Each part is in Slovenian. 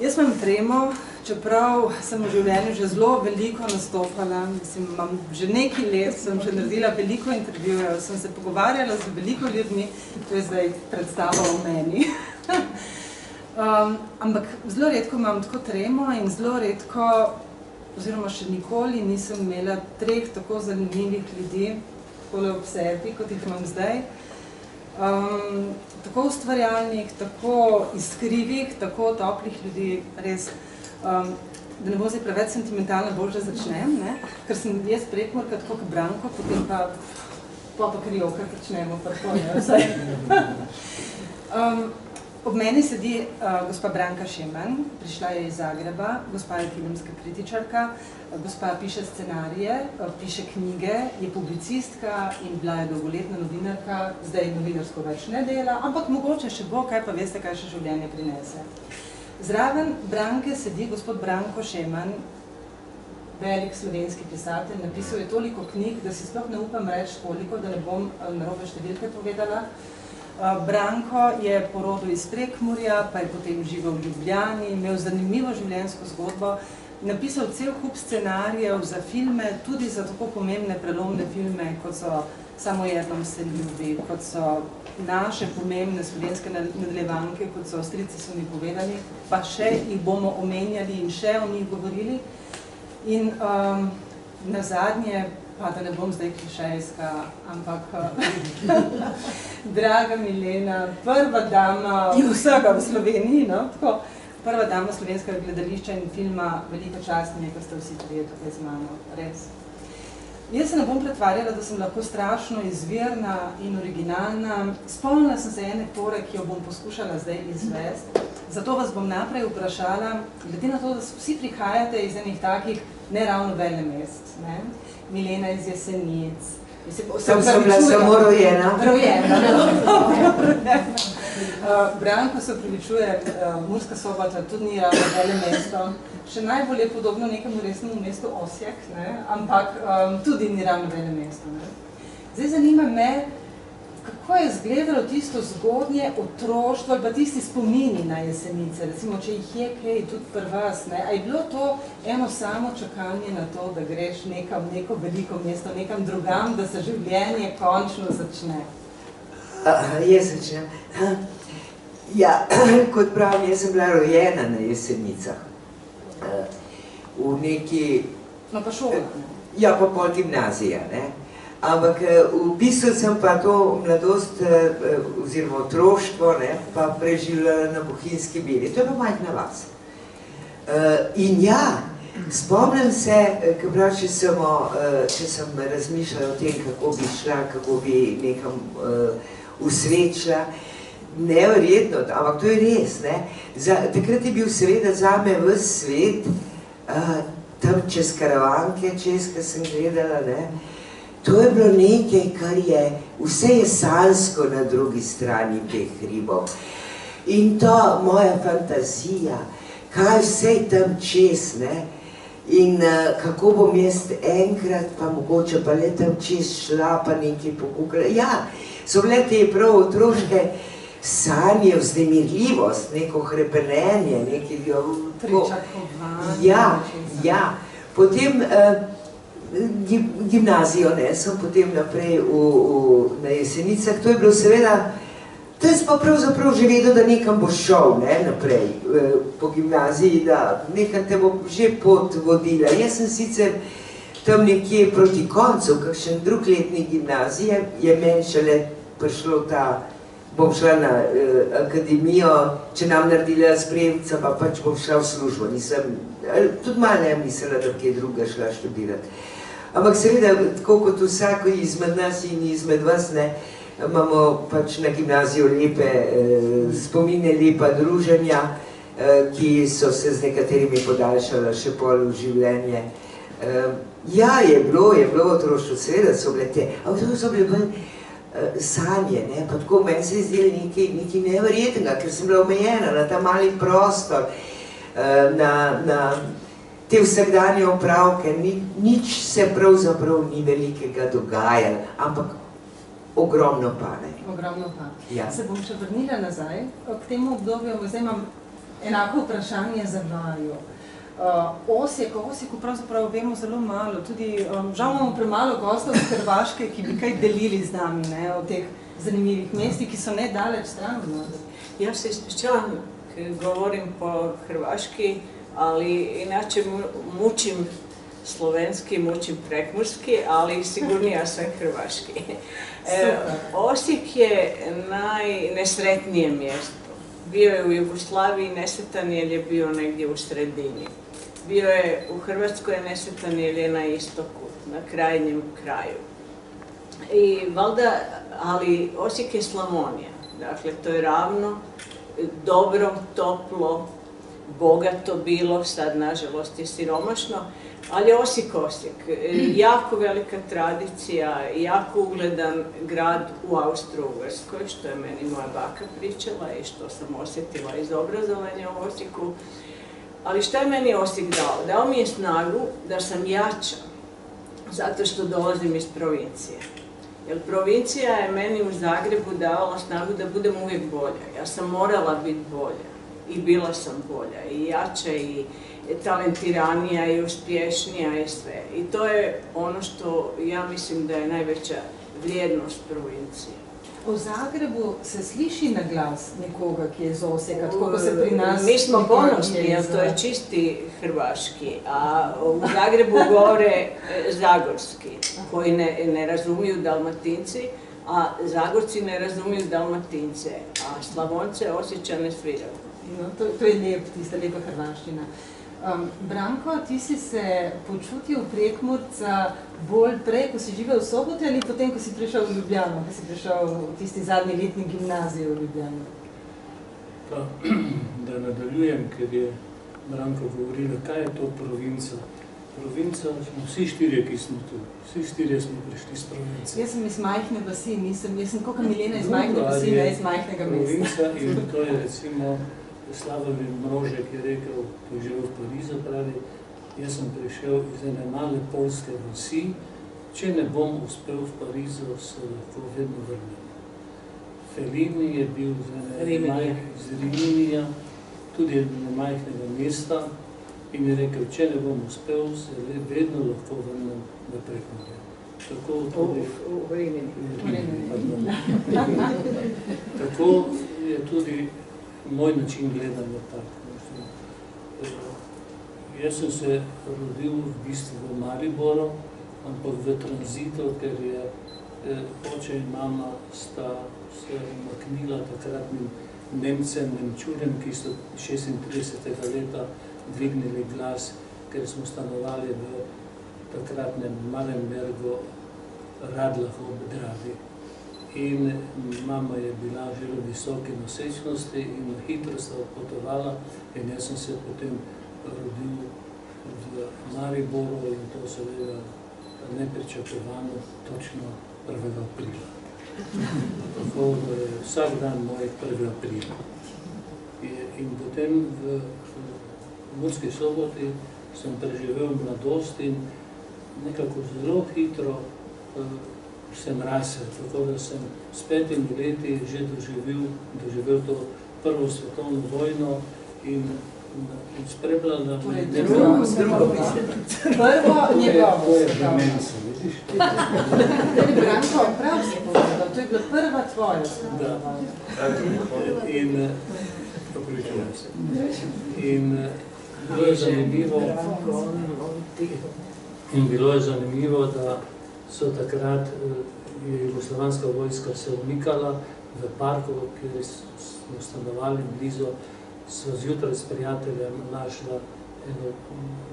Jaz imam tremo, čeprav sem v življenju že zelo veliko nastopala, mislim, imam že nekaj let, sem že naredila veliko intervjujev, sem se pogovarjala z veliko ljudmi, to je zdaj predstava o meni. Ampak zelo redko imam tako tremo in zelo redko, oziroma še nikoli nisem imela treh tako zanimivih ljudi, takole ob sebi, kot jih imam zdaj. Tako ustvarjalnih, tako iskrivih, tako toplih ljudi, res, da ne bo zdaj preveč sentimentalno, bolj že začnem, ne? Ker sem jaz Prekmurka tako kot Branko, potem pa krijo, ker začnemo vsaj. Ob meni sedi gospa Branka Šeman, prišla je iz Zagreba, gospa je filmska kritičarka, gospa piše scenarije, piše knjige, je publicistka in bila je dolgoletna novinarka, zdaj novinarsko več ne dela, ampak mogoče še bo, kaj pa veste, kaj še življenje prinese. Zraven Branke sedi gospod Branko Šeman, velik slovenski pisatelj, napisal je toliko knjig, da si sploh ne upam reči toliko, da ne bom narobe številke povedala. Branko je porodil iz Prekmurja, pa je potem živel v Ljubljani, imel zanimivo življenjsko zgodbo, napisal cel kup scenarijev za filme, tudi za tako pomembne prelomne filme, kot so Samo jednom se ljubi, kot so naše pomembne slovenske nadaljevanke, kot so Strici so mi povedali, pa še jih bomo omenjali in še o njih govorili. In nazadnje, pa da ne bom zdaj klišejska, ampak draga Milena, prva dama vsega v Sloveniji, no, tako, prva dama slovenskega gledališča in filma, velika čast mi je, ko ste vsi trije tukaj z mano, res. Jaz se ne bom pretvarjala, da sem lahko strašno izvirna in originalna. Spomnila sem se ene pore, ki jo bom poskušala zdaj izvesti. Zato vas bom naprej vprašala, glede na to, da vsi prihajate iz enih takih neravno velemest, ne? Milena iz Jesenic. Sem bila samo rojena. Branko se opravičuje, Murska Sobota tudi ni ravno velemesto. Še najbolj je podobno nekemu resnemu mestu Osijek, ne? Ampak tudi ni ravno velemesto. Zdaj zanima me, kako je izgledalo tisto zgodnje otroštvo ali pa tisti spomini na Jesenice, recimo, če jih je kaj tudi pri vas, ne? A je bilo to eno samo čakanje na to, da greš nekam, neko veliko mesto, nekam drugam, da se življenje končno začne? Jaz začnem. Ja, kot pravim, jaz sem bila rojena na Jesenicah. V neki... No pa šola. Ja, pa pol gimnazija, ne? Ampak v bistvu sem pa to mladost oziroma otroštvo pa preživljala na Bohinjski Beli. To je pa majhna vas. In ja, spomnim se, če sem razmišljala o tem, kako bi šla, kako bi nekam usrečila, neverjetno, ampak to je res, ne. Takrat je bil seveda zame ves svet, tam čez Karavanke, čez, ko sem gledala, ne. To je bilo nekaj, kar je, vse je sanjsko na drugi strani teh hribov. In to moja fantazija, kaj vse je tam čez, ne, in kako bom jaz enkrat, pa mogoče pa le tam čez šla, pa nekaj pokukala. Ja, so bile te prav otroške sanje, vznemirljivost, neko hrepenenje, nekaj... Pričakovanje. Ja. Potem... gimnazijo, ne, sem potem naprej na Jesenicah, to je bilo seveda, tam sem pa pravzaprav že vedel, da nekam boš šel, ne, naprej, po gimnaziji, da nekam te bo že pot vodila. Jaz sem sicer tam nekje proti koncu, kakšen drug letnik gimnazije, je meni šele prišlo ta, bom šla na akademijo, če nam naredila spremca, pa pač bom šla v službo, nisem, tudi malo ne mislila, da bi kaj druga šla študirati. Ampak seveda, tako kot vsako izmed nas in izmed vas, ne, imamo pač na gimnaziju lepe spomine, lepa druženja, ki so se z nekaterimi podaljšala še pol v življenje. Ja, je bilo otroštvo, seveda so bile te, ampak to so bile bolj sanje, ne, pa tako meni se je zdelo nekaj neverjetnega, ker sem bila omejena na ta mali prostor, na te vsakdanje opravke, nič se pravzaprav ni velikega dogajalo, ampak ogromno pa, ne. Ogromno pa. Ja. Se bom še vrnila nazaj k temu obdobju, zdaj imam enako vprašanje za vaju. Osijek, o Osijeku pravzaprav vemo zelo malo, tudi žal imamo premalo gostov iz Hrvaške, ki bi kaj delili z nami, ne, o teh zanimivih mestih, ki so nedaleč stran od nas. Ja se ispričavam, govorim po hrvaški, ali inače mučim slovenski, mučim prekmurski, ali sigurnija sam hrvaški. Osijek je najnesretnije mjesto. Bio je u Jugoslaviji nesretan jer je bio negdje u sredini. Bio je u Hrvatskoj nesretan jer je na istoku, na krajnjem kraju. I valjda, ali Osijek je Slavonija, dakle to je ravno, dobro, toplo, bogato bilo, sad nažalost je siromašno, ali je Osijek. Jako velika tradicija, jako ugledan grad u Austro-Ugarskoj, što je meni moja baka pričala i što sam osjetila iz obrazovanja u Osijeku. Ali šta je meni Osijek dao? Dao mi je snagu da sam jača, zato što dolazim iz provincije. Jer provincija je meni u Zagrebu davala snagu da budem uvijek bolja. Ja sam morala biti bolja i bila sam bolja i jača i talentiranija i uspješnija i sve. I to je ono što ja mislim da je najveća vrijednost provincije. U Zagrebu se sliši na glas nekoga, ki je iz Osijeka, kako se pri nas... Mi smo ponosni, jer to je čisti hrvaški, a u Zagrebu govore zagorski, koji ne razumiju Dalmatinci, a Zagorci ne razumiju Dalmatince, a Slavonce Osječane sviraju. No, to je lep, tista lepa hrvaščina. Branko, ti si se počutil Prekmurca bolj prej, ko si živel v Soboti, ali potem, ko si prišel v Ljubljano, ko si prišel v tisti zadnji letni gimnaziji v Ljubljano? Pa, da nadaljujem, ker je Branko govorila, kaj je to provinca. Provinca smo vsi štirje, ki smo tu. Vsi štirje smo prišli z province. Jaz sem iz majhne vasi, jaz sem koliko Milena iz majhne vasi, ne iz majhnega mesta. Provinca in to je recimo Slavomir Mrožek je rekel, ko je živel v Parizu, pravi, jaz sem prišel iz ene male polske vasi, če ne bom uspel v Parizu, se lahko vedno vrnem. Fellini je bil iz Riminija, tudi ene majhnega mesta in je rekel, če ne bom uspel, se vedno lahko vrnem na Prekmurje. Tako je tudi moj način gledanja tak. Jaz sem se rodil v bistvu v Mariboru, ampak v tranzitu, ker je oče in mama sta se umaknila takratnim Nemcem, Nemčurjem, ki so 36. leta dvignili glas, ker smo stanovali v takratnem Marenbergu, Radlahu ob Dravi. In mama je bila že v visoki nosečnosti in hitro sta odpotovala in jaz sem se potem rodil v Mariboru in to seveda nepričakovano točno 1. aprila. Tako da je vsak dan moj 1. aprila. In potem v Murski Soboti sem preživel mladost in nekako zelo hitro sem rasel, tako da sem s 5 leti že doživel to Prvo svetovno vojno in spremljala... Drugo prvo njegovo. To je demenca, vidiš? Branko, prav si povedal, to je bila prva tvoja svetovna vojna. In bilo je zanimivo, da so takrat jugoslovanska vojska se umikala v parku, kjer smo stanovali blizu, so zjutraj s prijateljem našla eno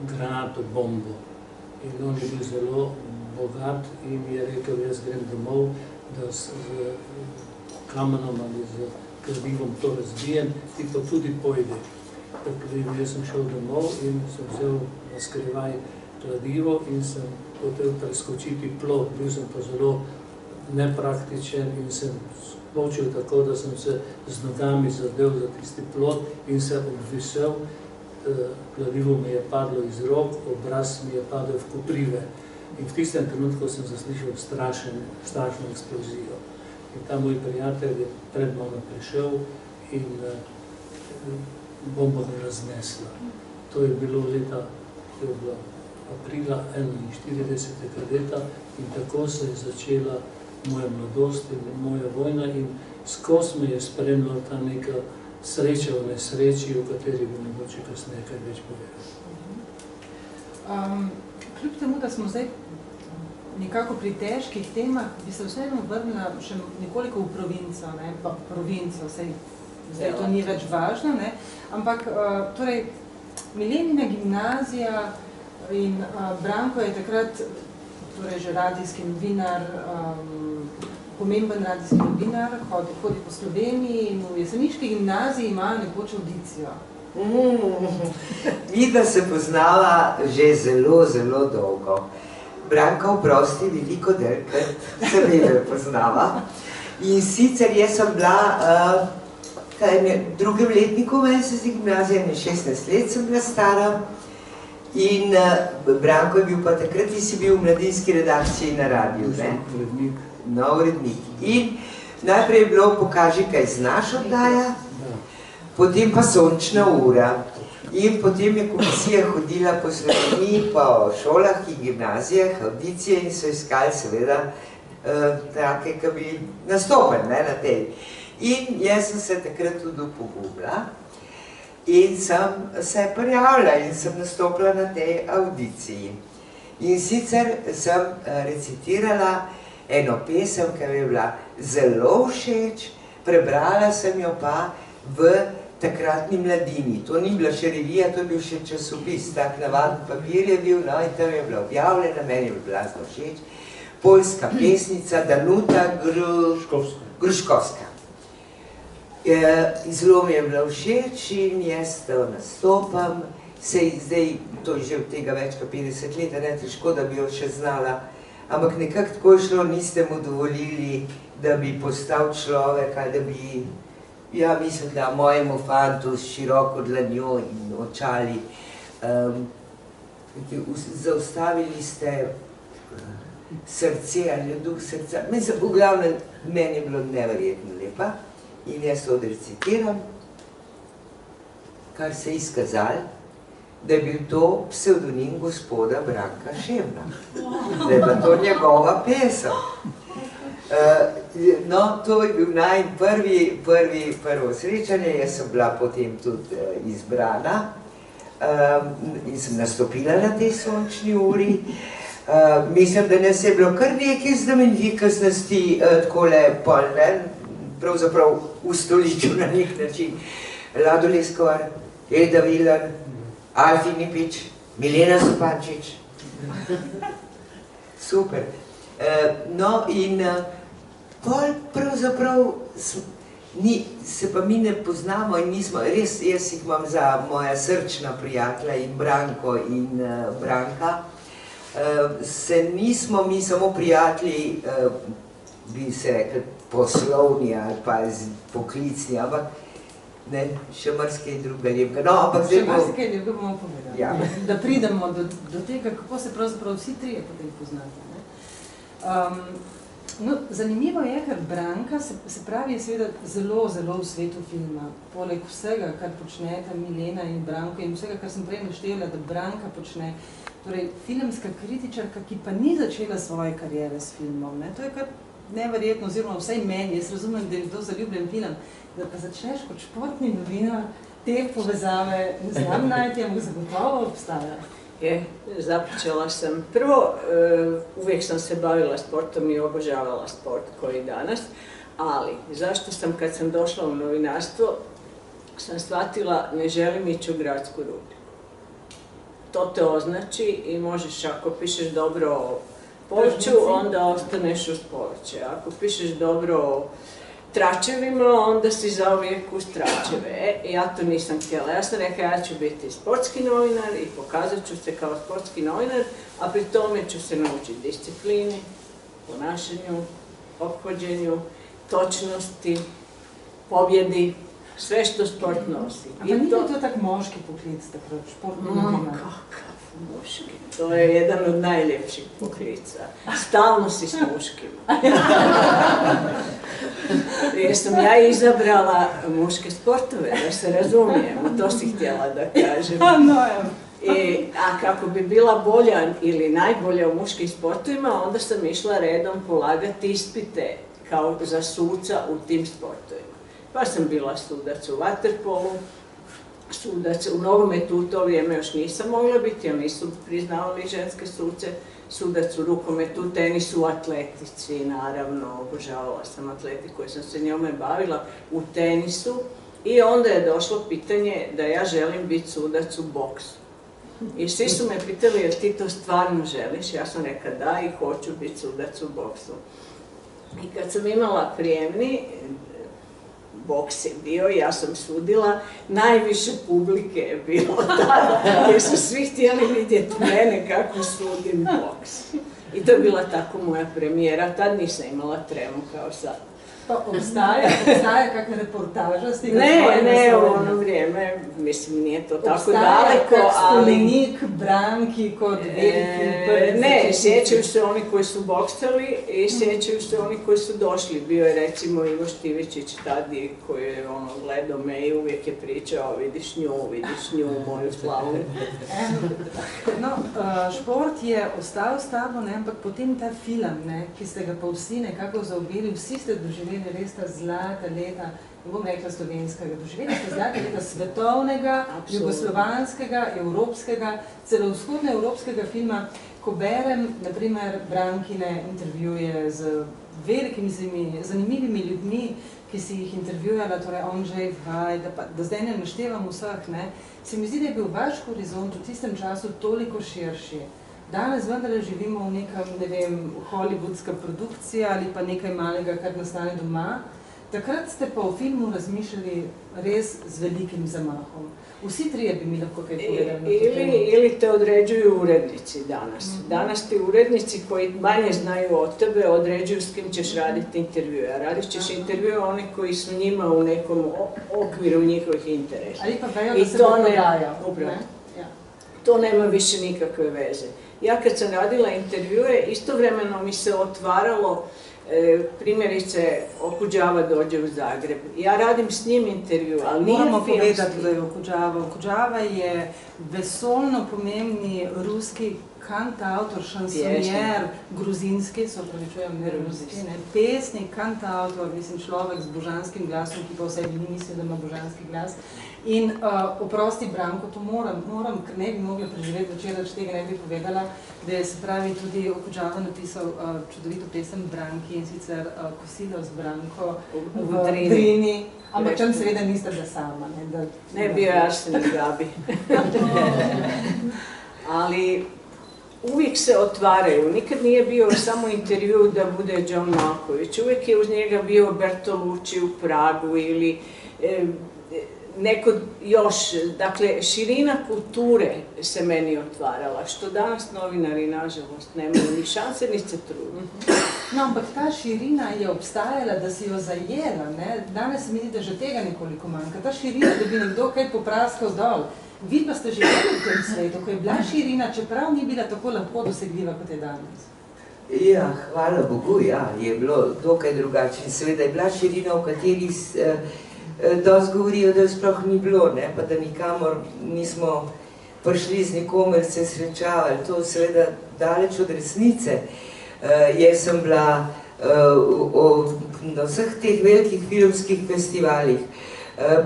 granato bombo. In on je bil zelo bogat in je rekel, jaz grem domov, da z kamenom ali z kladivom to razbijem, ti pa tudi pojdeš. Jaz sem šel domov in sem vzel na skrivaj kladivo in sem hotel preskočiti plot. Bil sem pa zelo nepraktičen in sem skočil tako, da sem se z nogami zadel za tisti plot in se obvisel. Kladivo mi je padlo iz rok, obraz mi je padel v koprive. In v tistem trenutku sem zaslišal strašno eksplozijo. In ta moj prijatelj je pred mano prišel in bomba raznesla. To je bilo leta, to je bilo aprila 41. leta in tako se je začela moja mladost in moja vojna in skozi me je spremljala ta neka sreča v nesreči, o kateri bi mogoče kasneje kaj več povedal. Kljub temu, da smo zdaj nekako pri težkih temah, bi se vseeno vrnila še nekoliko v provinco, ne? Pa provinco, zdaj to ni več važno, ne? Ampak torej, Milenina gimnazija in Branko je takrat torej že radijski novinar, pomemben radijski novinar, hodi po Sloveniji in v jeseniški gimnaziji imajo nekoč audicijo. Vida se poznala že zelo, zelo dolgo. Branka vprosti veliko del, ker se vedno poznava. In sicer jaz sem bila v drugem letniku meni gimnazije, 16 let sem bila stara. In Branko je bil pa takrat, ti si bil v mladinski redakciji na radiju, ne? No, urednik. In najprej je bilo Pokaži, kaj znaš oddaja, potem pa Sončna ura. In potem je komisija hodila po Sloveniji, po šolah in gimnazijah, audicije in so iskali seveda take, ki bi nastopili na tej. In jaz sem se takrat tudi upogubila in sem se prijavila in sem nastopila na tej audiciji. In sicer sem recitirala eno pesem, ki mi je bila zelo všeč, prebrala sem jo pa v takratni Mladini. To ni bila še revija, to je bil še časopis, tak navaden papir je bil, no, in tam je bila objavljena, meni je bila zelo všeč, poljska pesnica Danuta Gruškovska. Zelo mi je bila všeč in jaz to nastopam, zdaj, to je že od tega več kot 50 let, ne, težko, da bi jo še znala, ampak nekako tako je šlo, niste mu dovolili, da bi postal človek, ali da bi, ja, mislim, da mojemu fantu s široko dlanjo in očali, zaustavili ste srce ali duh srca. Mislim, v glavnem, meni je bilo neverjetno lepa in jaz to odrecitiram, kar se je izkazalo, da je bil to psevdonim gospoda Branka Šemna. Da je bila to njegova pesem. No, to je bil najin prvo srečanje, jaz sem bila potem tudi izbrana in sem nastopila na tej Sončni uri. Mislim, da nas je bilo kar nekaj znamenitostnosti takole polne, pravzaprav v stoličju na nek način. Lado Leskovar, Elda Vilan, Alfi Nipič, Milena Zupančič. Super. No in pol pravzaprav se pa mi ne poznamo in nismo, res jaz jih imam za moja srčna prijatelja in Branko in Branka. Se nismo mi samo prijatelji, bi se rekli, poslovni ali pa poklicni, ampak ne, še marsikaj druga lepka. No, ampak zdaj še marsikaj lepka bomo povedali. Ja. Da pridemo do tega, kako se pravzaprav vsi trije potem poznate. No, zanimivo je, ker Branka se pravi je seveda zelo, zelo v svetu filma. Poleg vsega, kar počneta Milena in Branko in vsega, kar sem prej naštevila, da Branka počne, torej filmska kritičarka, ki pa ni začela svoje kariere s filmom. To je kar neverjetno, oziroma vsaj meni, jaz razumem, da je to zaljubljen film, da pa začneš kot športni novinar te povezave, ne znam najti, ampak zagotovo obstaja. Započela sam prvo, uvijek sam se bavila sportom i obožavala sport koji danas, ali zašto sam kad sam došla u novinarstvo, sam shvatila ne želim ići u gradsku rubriku. To te označi i možeš, ako pišeš dobro o povrću, onda ostaneš uz povrće. Ako pišeš dobro o tračevima, onda si zauvijek uz tračeve. Ja to nisam htjela. Ja sam rekla, ja ću biti sportski novinar i pokazat ću se kao sportski novinar, a pri tome ću se naučiti disciplini, ponašanju, ophođenju, točnosti, pobjedi, sve što sport nosi. A pa nije to tak moški poklic, takrat športni novinar? Kakav Muški, to je jedan od najljepših poklica. Stalno si s muškima. Jer sam ja izabrala muške sportove, da se razumijemo, to si htjela da kažem. A kako bi bila bolja ili najbolja u muškim sportovima, onda sam išla redom polagati ispite kao za suca u tim sportovima. Pa sam bila sudac u vaterpolu, sudac u nogometu, u to vrijeme još nisam mogla biti, jer nisu priznavali ženske suce, sudac u rukometu, u tenisu, u atletici, naravno, obožavala sam atletiku jer sam se njome bavila, u tenisu, i onda je došlo pitanje da ja želim biti sudac u boksu. I svi su me pitali, jel ti to stvarno želiš? Ja sam rekla da i hoću biti sudac u boksu. I kad sam imala prijemni, boks je bio, ja sam sudila, najviše publike je bilo tada, jer su svi htjeli vidjeti mene kako sudim boks. I to je bila tako moja premijera, tad nisam imala tremu kao sad. Pa obstaja kakva reportaža s tega? Ne, u ono vrijeme, mislim, nije to tako daleko, ali... Spomenik Branki kot veliki prvi... Ne, sjećaju se oni koji su boksali i sjećaju se oni koji su došli. Bio je recimo Ivo Štivičić tadi koji je gledao me i uvijek je pričao vidiš nju, moju slavu. No, šport je ostal s tabo, ampak potem ta film, ki ste ga pa vsi nekako zaobjeli, vsi ste doživeli res ta zlata leta, ne bom rekla slovenskega, doživeli ste zlata leta svetovnega, jugoslovanskega, evropskega, celo vzhodnoevropskega filma. Ko berem, naprimer, Brankine intervjuje z velikimi, zanimivimi ljudmi, ki si jih intervjujala, torej Ondřej Vaj, da zdaj ne naštevam vseh, se mi zdi, da je bil vaš horizont v tistem času toliko širši. Danes vendarle živimo v nekem, ne vem, hollywoodska produkcija ali pa nekaj malega, kar nastane doma. Takrat ste pa v filmu razmišljali res z velikim zamahom. Vsi trije bi mi lahko kaj povedali na to temo. Ili te određuju urednici danas. Danas ti urednici koji manje znaju o tebe određuju s kim ćeš raditi intervjue. A radit ćeš intervjue oni koji su njima u nekom okviru njihovih interesa. Ali pa vejo, da se bo prodajao. To nema više nikakve veze. Ja kad sam radila intervjue, istovremeno mi se otvaralo, primjerice, Okudžava dođe u Zagreb. Ja radim s njim intervju, ali nije filmski. Moramo povedati, da je Okudžava. Okudžava je vesolno pomembni ruski kantautor, šansonjer, gruzinski, se opravičujem, ne ruski, pesnik, kantautor, mislim, človek z božanskim glasom, ki pa v sebi ni mislil, da ima božanski glas. In oprosti, Branko, to moram, ker ne bi mogla preživeti večer, če tega ne bi povedala, da je, se pravi, tudi Okudžava napisal čudovito pesem Branki, in sicer Kosilo z Branko v Drini. Ampak čem seveda niste da sama. Ne, bio je Arsen i Gabi. Ali uvijek se otvaraju. Nikad nije bio samo intervju da bude John Malkovich. Uvijek je uz njega bio Bertolucci u Pragu ili neko još. Dakle, širina kulture se meni otvarala, što danas novinari, nažalost, nemaju ni šanse, ni se trudu. No, ampak ta širina je obstajala, da si jo zajela, ne? Danes se mi zdi, da že tega nekoliko manjka. Ta širina, da bi nekdo kaj popraskal dol. Vi pa ste živeli v tem svetu, ko je bila širina, čeprav ni bila tako lahko dosegljiva, kot je danes. Ja, hvala Bogu, ja, je bilo dokaj drugače. Seveda je bila širina, v kateri dosti govorijo, da jo sploh ni bilo, ne, pa da nikamor nismo prišli z nikomer se srečavali. To seveda daleč od resnice. Jaz sem bila na vseh teh velikih filmskih festivalih,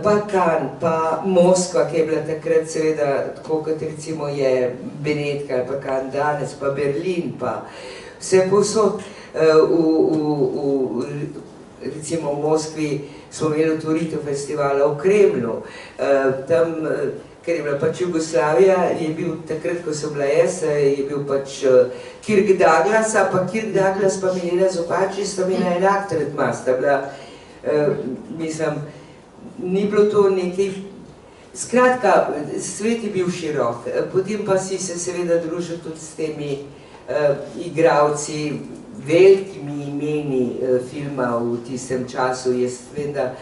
pa Cannes, pa Moskva, ki je bila takrat seveda tako, kot recimo je Benetka, ali pa Cannes danes, pa Berlin, pa vse povsod. Recimo v Moskvi smo imeli otvoritev festivala v Kremlju. Tam, ker je bila pač Jugoslavija, je bil takrat, ko sem bila jaz, je bil pač Kirk Douglas, pa Kirk Douglas pa Milena Zopačič, sta imela enak tretma, sta bila, mislim, ni bilo to nekaj... Skratka, svet je bil širok, potem pa si se seveda družil tudi s temi igralci, velikimi imeni filma v tistem času. Jaz vem, da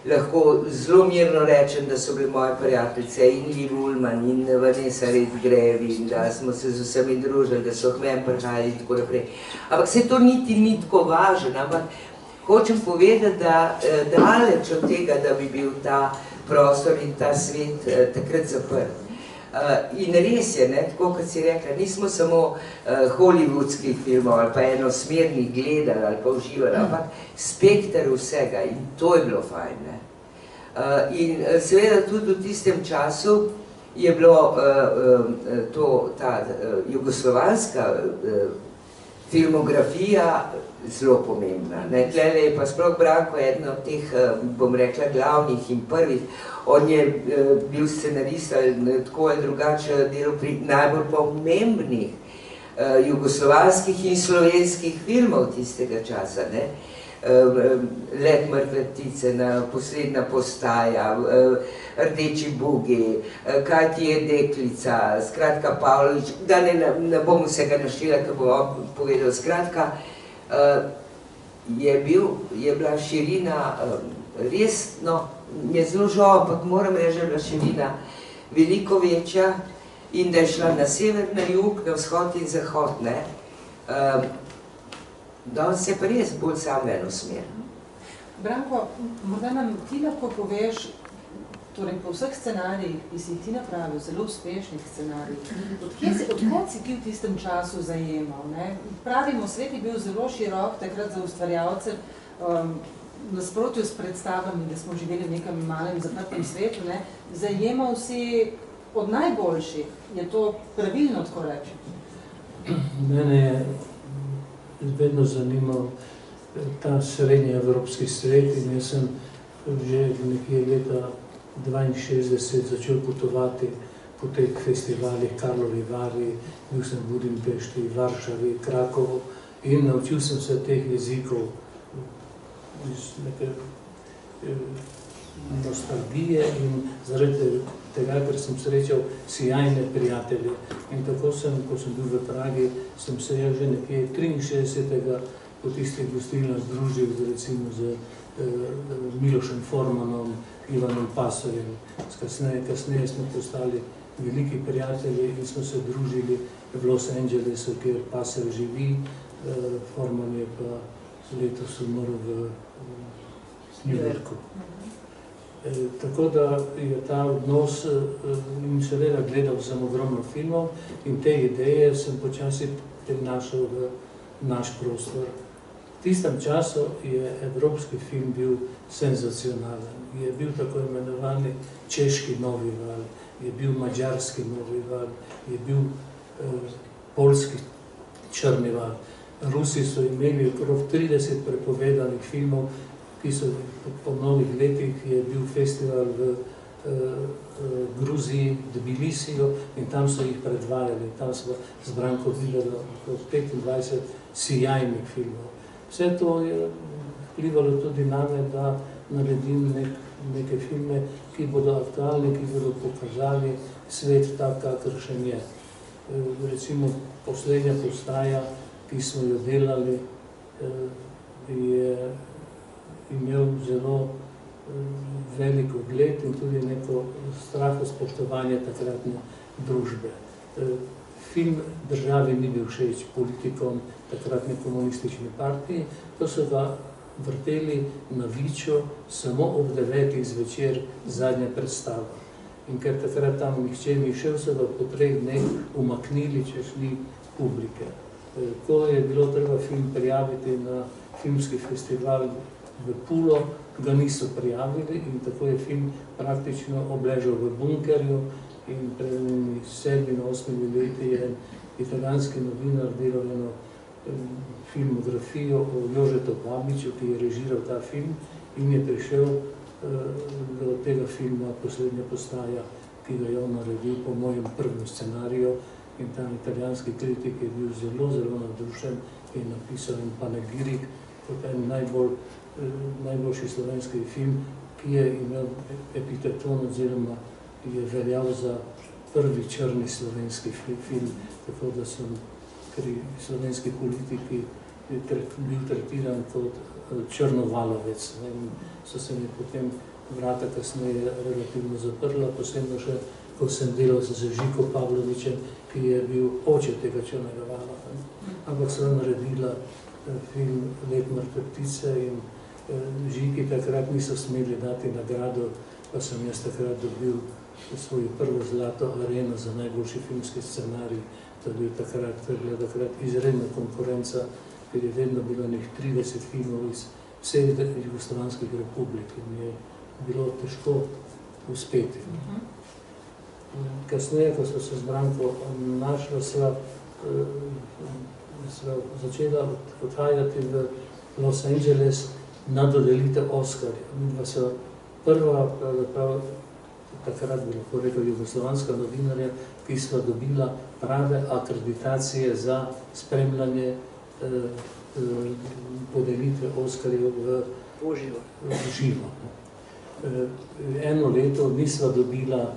lahko zelo mirno rečem, da so bile moje prijateljice in Liv Ullmann in Vanessa Redgrave in da smo se z vsemi družili, da so k meni prihajali in tako naprej. Ampak se to niti ni tako važno, ampak hočem povedati, da daleč od tega, da bi bil ta prostor in ta svet takrat zaprt. In res je, tako kot si rekla, nismo samo hollywoodskih filmov ali pa enosmernih gledali ali pa uživali, ampak spekter vsega in to je bilo fajn. In seveda tudi v tistem času je bilo ta jugoslovanska filmografija zelo pomembna. Tlele je pa sploh Branko eden od teh, bom rekla, glavnih in prvih. On je bil scenarist ali tako ali drugače delal pri najbolj pomembnih jugoslovanskih in slovenskih filmov tistega časa. Let mrtve ptice, Poslednja postaja, Rdeči bugi, Kaj ti je deklica, skratka Pavlović, da ne bom vsega naštela, ko bo on povedal. Skratka, je bila širina res, mi je zelo žal, ampak moram reči, da je bila širina veliko večja in da je šla na sever, na jug, na vzhod in zahod. Danes se pa res bolj samo eno smer. Branko, morda nam ti lahko poveš, torej po vseh scenarijih, ki si ti napravil, zelo uspešnih scenarijih, odkot si ti v tistem času zajemal? Pravimo, svet je bil zelo širok takrat za ustvarjalce, v nasprotju s predstavami, da smo živeli v nekem malem zaprtem svetu, zajemal si od najboljših. Je to pravilno tako reči? Mene je vedno zanimal ta srednji evropski svet in jaz sem že nekje leta 62 začel potovati po teh festivalih, Karlovi Vari, bil sem v Budimpešti, Varšavi, Krakovu in naučil sem se teh jezikov iz neke nostalgije in zaradi tega, ker sem srečal sjajne prijatelje. In tako sem, ko sem bil v Pragi, sem se že nekje 63. po tistih gostilnah združil recimo z Milošem Formanom, Ivanom Pasarjem. Kasneje smo postali veliki prijatelji in smo se družili v Los Angelesu, kjer Pasar živi, Forman je pa letos umrl v New Yorku. Tako da je ta odnos in seveda gledal sem ogromno filmov in te ideje sem počasi prinašal v naš prostor. V tistem času je evropski film bil senzacionalen. Je bil tako imenovani češki novi val, je bil mađarski novi val, je bil poljski črni val. Rusi so imeli okrog 30 prepovedanih filmov, ki so po mnogih letih je bil festival v Gruziji, Tbilisiju in tam so jih predvajali. Tam smo z Branko videli okrog 25 sjajnih filmov. Vse to je vplivalo tudi name, da naredim neke filme, ki bodo aktualni, ki bodo pokazali svet tak, kakršen je. Recimo Poslednja postaja, ki smo jo delali, je imel zelo velik ugled in tudi neko strahospoštovanje takratne družbe. Film državi ni bil všeč politikom takratne komunistične partije, to so ga vrteli na Viču samo ob 9. zvečer zadnja predstava. In ker takrat tam nihče ni šel, so ga po 3 dneh umaknili, češ ni publike. Ko je bilo treba film prijaviti na filmski festival v Pulo, ga niso prijavili in tako je film praktično obležal v bunkerju in pred 7-8 leti je italijanski novinar delal eno filmografijo o Jožetu Babiču, ki je režiral ta film in je prišel do tega filma Poslednja postaja, ki ga je on naredil po mojem prvem scenariju in ta italijanski kritik je bil zelo, zelo navdušen in je napisal en panegirik kot en najboljši slovenski film, ki je imel epiteton oziroma je veljal za prvi črni slovenski film, tako da sem pri slovenski politiki bil tretiran kot črnovalovec. So se mi potem vrata kasneje relativno zaprla, posebno še, ko sem delal z Žiko Pavlovičem, ki je bil oče tega Črnega vala. Ampak sem naredila film Let mrtve ptice in Žiki takrat niso smeli dati nagrado, pa sem jaz takrat dobil svojo prvo zlato areno za najboljši filmski scenarij. To je bila takrat izredna konkurenca, ker je vedno bilo nek 30 filmov iz vseh jugoslovanskih republik in je bilo težko uspeti. Kasneje, ko so se z Branko našla, sva začela odhajati v Los Angeles na dodelitev Oscarja. Midva so prva, takrat bi lahko rekel, jugoslovanska novinarja, ki sva dobila prave akreditacije za spremljanje podelitve Oscarjev v živo. Eno leto nisva dobila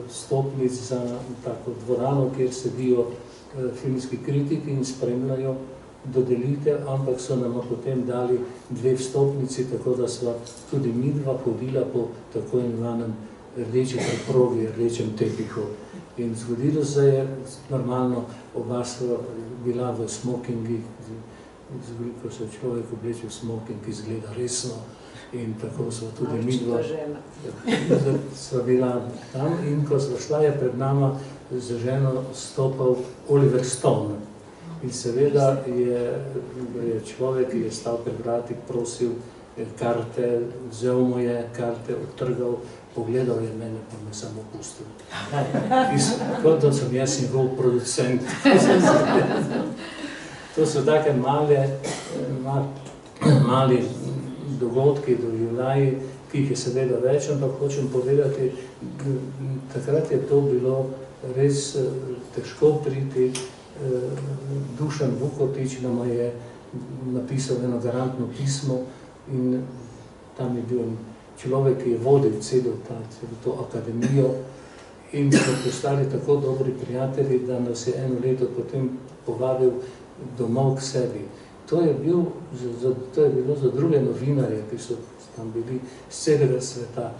stopnic za tako dvorano, kjer sedijo filmski kritiki in spremljajo dodelitev, ampak so nam potem dali 2 vstopnici, tako da sva tudi midva hodila po tako imenovanem rdeči preprogi, rdečem tepihu. In zgodilo se je, normalno, oba sva bila v smokingih, ko se človek obleče v smoking, izgleda resno, in tako sva tudi midva sva bila tam, in ko sva šla, je pred nama z ženo stopal Oliver Stone. In seveda je človek, ki je stal pred vrati, prosil karte, vzel mu je karte, odtrgal, pogledal je mene, pa me samo pustil. Kot da sem jaz njegov producent. To so take mali dogodki, doživljaji, ki jih je seveda več, ampak hočem povedati, takrat je to bilo res težko priti. Dušan Vukotić nam je napisal eno garantno pismo in tam je bil človek, ki je vodil celo to akademijo in smo postali tako dobri prijatelji, da nas je eno leto potem povabil domov k sebi. To je bilo za druge novinarje, ki so tam bili z celega sveta.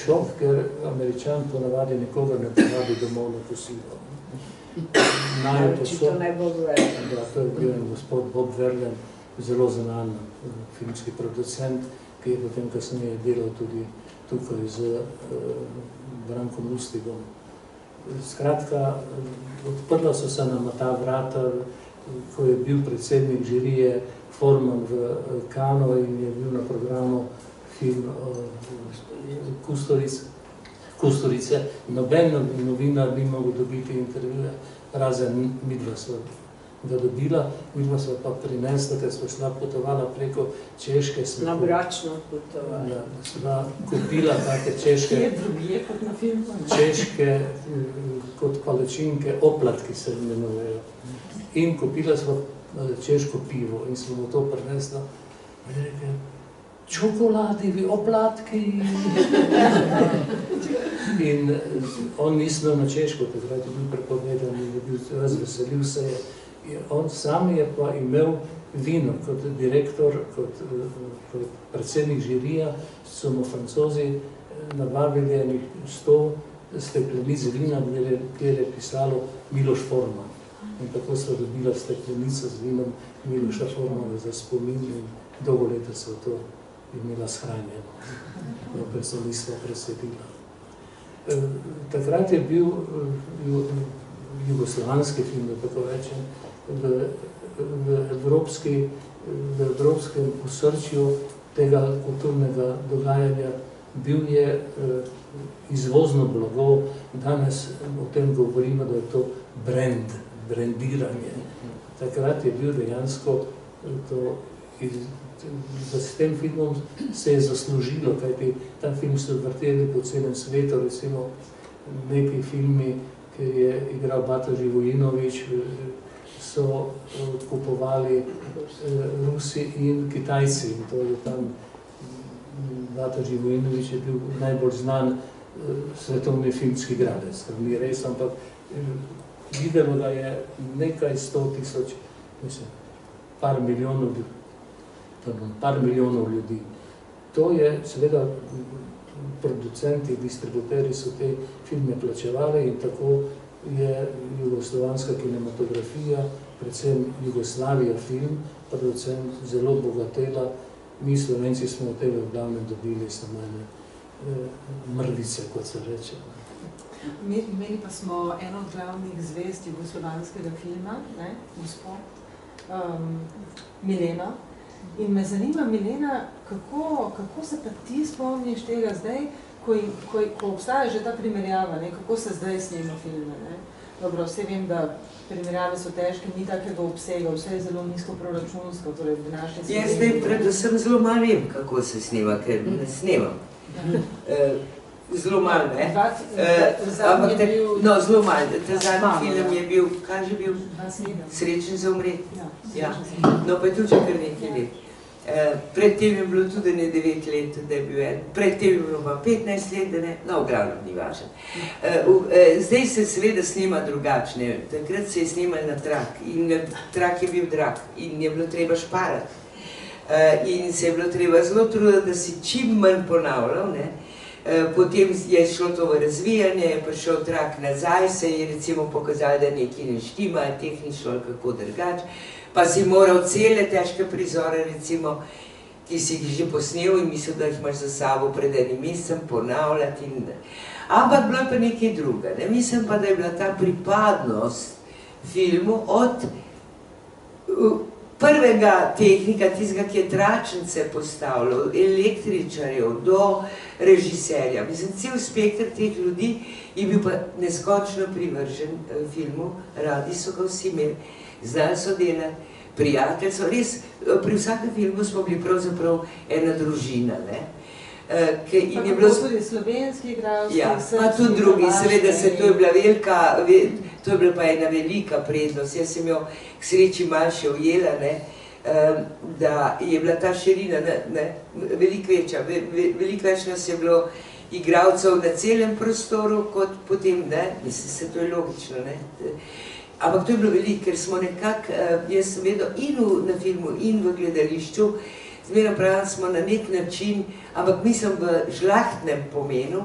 Šok, ker Američan ponavadi nikoga ne povabi domov na kosilo. Naročito ne Bob Verlaine. Da, to je bil gospod Bob Verlaine, zelo znan filmski producent, ki je potem kasneje delal tudi tukaj z Brankom Lustigom. Skratka, odprla so se nam ta vrata, ko je bil predsednik žirije Forman v Cannesu in je bil na programu film Kusturice. Noben novinar ni mogel dobiti intervjuja, razen midva sva ga dobila, midva sva pa prinesla, ker sva šla potovala preko Češke. Na bračno potovala. Ja, sva kupila take češke... Kje drugje kot na filmu? Češke kot palačinke, oplatki se imenujejo. In kupila sva češko pivo in smo mu to prinesla. In rekel, čokoladivi oplatki. In on ni smel na češko, takrat je bil prepovedan in je bil razveselil se je. On sam je pa imel vino kot direktor, kot predsednik žirija, so mu Francozi nabavili enih 100 steklenic vina, kjer je pisalo Miloš Forman. In tako so dobila steklenico z vinom Miloša Formana za spomin in dolgo leta so to imela shranjeno, ker so nismo presedila. Takrat je bil jugoslovanski film, da tako rečem, v evropskem osrčju tega kulturnega dogajanja. Bil je izvozno blago, danes o tem govorimo, da je to brandiranje. Takrat je bil dejansko to, da s tem filmom se je zaslužilo, kajti ta film so vrteli po celem svetu, recimo neki filmi, ki je igral Bata Živojinović, so kupovali Rusi in Kitajci. In to je tam, Bata Živojinović je bil najbolj znan svetovni filmski igralec, kar ni res, ampak videlo, da je nekaj 100 000, mislim, par milijonov ljudi to je seveda producenti, distributerji so te filme plačevali in tako je jugoslovanska kinematografija, predvsem Jugoslavija film, predvsem zelo bogatela. Mi Slovenci smo od tega v glavnem dobili samo ene mrvice, kot se reče. Imeli pa smo eno od glavnih zvezd jugoslovanskega filma, gospo Mileno. In me zanima, Milena, kako se pa ti spomniš tega zdaj, ko obstaja že ta primerjava, kako se zdaj snema filme? Dobro, vse vem, da primerjave so težke, ni takega obsega, vse je zelo nizko proračunsko, torej v današnji Sloveniji. Jaz zdaj predvsem zelo malo vem, kako se snema, ker ne snemam. Zelo malo, ne? Zadnji je bil... No, zelo malo. Ta zadnji film je bil, kaj že bil? Srečen za umret. Ja. No, pa je tudi kar nekaj let. Predtem je bilo tudi ne 9 let, da je bil en. Predtem je bilo pa 15 let, da ne. No, v glavnem ni važno. Zdaj se seveda snema drugačne. Takrat se je snemal na trak in trak je bil drag in je bilo treba šparati. In se je bilo treba zelo truditi, da si čim manj ponavljal, ne. Potem je šlo to v razvijanje, je prišel trak nazaj, se je recimo pokazalo, da nekaj ne štima, tehnično ali kako drugače. Pa si moral cele težke prizore, recimo, ki si jih že posnel in mislil, da jih imaš za sabo pred enim mesecem, ponavljati. Ampak bilo je pa nekaj druga. Mislim pa, da je bila ta pripadnost filmu od prvega tehnika, tistega, ki je tračnice postavljal, električarjev do režiserja. Mislim, cel spektr teh ljudi je bil pa neskončno privržen filmu, radi so ga vsi imeli, znali so delati, prijatelj so, res, pri vsakem filmu smo bili pravzaprav ena družina, ne. Pa kako tudi slovenski igralci, srpski, pa tudi drugi, seveda se to je bila velika, to je bila pa ena velika prednost. Jaz sem jo k sreči malo še ujela, da je bila ta širina veliko večja, veliko več nas je bilo igralcev na celem prostoru, kot potem, mislim, se to je logično, ampak to je bilo veliko, ker smo nekako, jaz sem vedel in na filmu in v gledališču, zmeraj pravim, smo na nek način, ampak mislim v žlahtnem pomenu,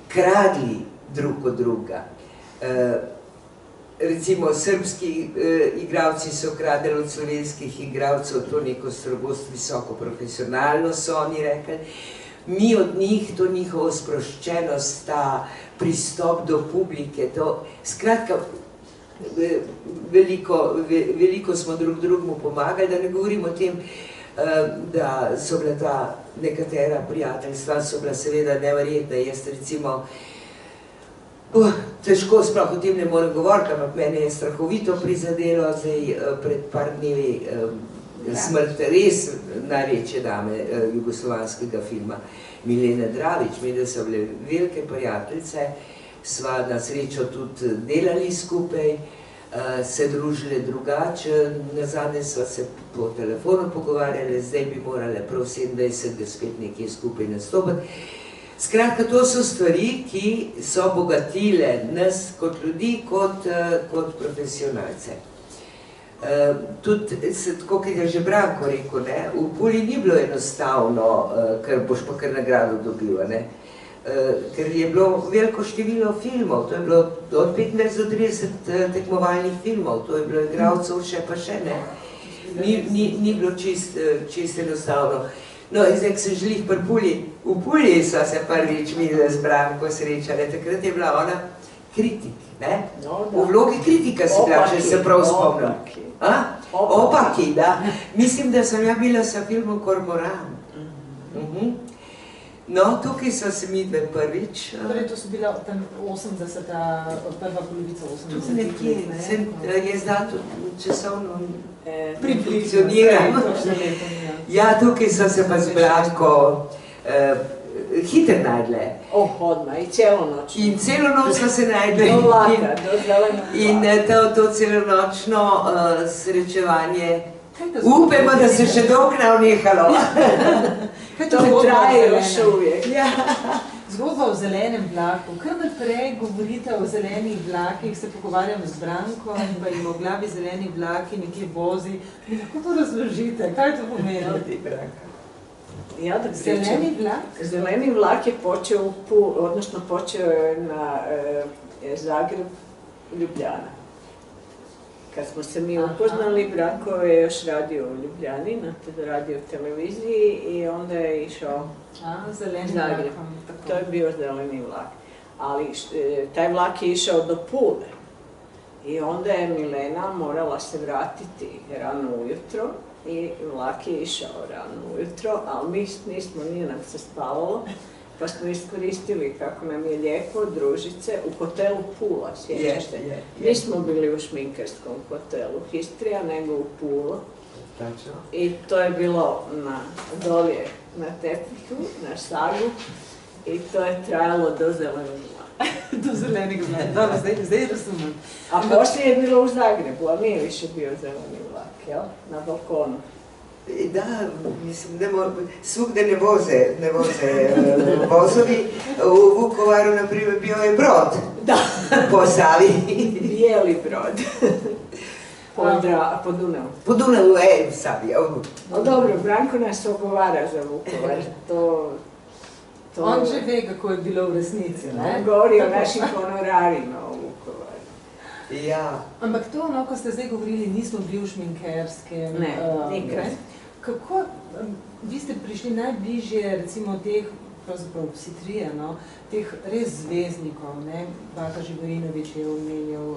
kradli drug od druga. Recimo, srbski igralci so kradli od slovenskih igralcev, to neko strogost, visoko profesionalno so oni rekli. Mi od njih, to njihovo sproščenost, ta pristop do publike, to, skratka, veliko smo drug drugemu pomagali, da ne govorim o tem, da so bila ta nekatera prijateljstva, so bila seveda neverjetna. Jaz recimo, težko sploh o tem ne morem govoriti, ampak mene je strahovito prizadelo, zdaj pred par dnevi smrt res največje dame jugoslovanskega filma, Milene Dravić. Medaj so bile velike prijateljice, sva na srečo tudi delali skupaj, se družile drugače, nazadnje sva se po telefonu pogovarjali, zdaj bi morale prav 27, da spet nekje skupaj nastopiti. Skratka, to so stvari, ki so bogatile nas kot ljudi, kot profesionalce. Tudi, tako kot je že Branko rekel, v Puli ni bilo enostavno, ker boš pa kar nagrado dobil, ker je bilo veliko število filmov, to je bilo od 15 do 30 tekmovalnih filmov, to je bilo igralcev še pa še, ni bilo čist enostavno. No, in zdaj, ko sem želih pri Puli, v Puli sva se prvič midva z Branko srečali, takrat je bila ona kritik, v vlogi kritika si bila, če se prav spomnim. Opaki, da. Mislim, da sem ja bila sa filmom Kormoran. No, tukaj so se midve prvič. Torej, to so bila tam 80-ta, prva polovica 80-ta. Nekje, je zato časovno približoniran. Ja, tukaj so se pa z Branko hitro najdle. Odmah, in celo noč. In celo noč so se najdle. Do vlaka, do zelena. In to celonočno srečevanje, upemo, da se še dolgo ne vnehalo. To traje še uvijek. Zgodba o zelenem vlaku. Kar naprej govorite o zelenih vlakih, se pogovarjam z Branko, pa ima v glavi zeleni vlaki, nekje vozi. Mi lahko to razložite? Kaj to pomeni? Zeleni vlak? Zeleni vlak je počeo u Pulu, odnosno počeo je na Zagreb-Ljubljana. Kad smo se mi upoznali, Branko je još radio u Ljubljani, na radio televiziji i onda je išao Zagreb. To je bio zeleni vlak. Ali taj vlak je išao do Pule. I onda je Milena morala se vratiti rano ujutro i vlak je išao rano ujutro, ali mi nismo, nije nam se spavalo, pa smo iskoristili kako nam je lijepo družit se u hotelu Pula, sjećate? Nismo bili u šminkerskom hotelu Histrija, nego u Pulu. I to je bilo dolje na tepihu, na Sagu, i to je trajalo do zelenog vlaka. Do zelenega vlaka, dobro, zdaj razumem. A poslije je bilo u Zagrebu, ali nije više bio zeleni vlak, jel? Na balkonu. Da, mislim, svugde ne voze vozovi. U Vukovaru, na primjer, bio je brod po Savi. Bijeli brod. Po Dunavu. Po Dunavu, Savi. Ali dobro, Branko nas ogovara za Vukovar. On že ve, kako je bilo v resnici, ne? On govori o našim honorarima v Vukovaru. Ja. Ampak to, ko ste zdaj govorili, nismo bili v šminkerskem. Ne, nikrat. Kako, vi ste prišli najbližje, recimo, teh, pravzaprav vsi trije, teh res zvezdnikov, ne? Bata Živojinović je omenil,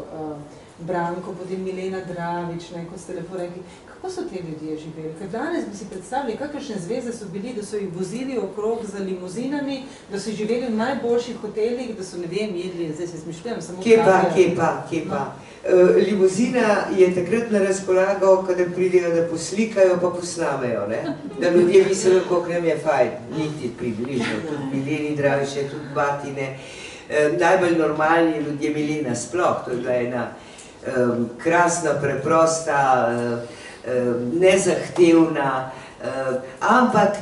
Branko, potem Milena Dravič, kot ste lepo rekli. Kako so te ljudje živeli? Ker danes bi si predstavili, kakšne zveze so bili, da so jih vozili okrog z limuzinami, da so živeli v najboljših hotelih, da so, ne vem, jedli, zdaj se smišljujem, samo Kje pa. Limuzina je takrat na razpolago, kadar pridejo, da poslikajo pa posnamejo, ne? Da ljudje mislijo, koliko nam je fajn, niti približno, tudi Mileni Dravič, tudi Batine. Najbolj normalni ljudje Milena sploh, to je bila ena krasna, preprosta, nezahtevna, ampak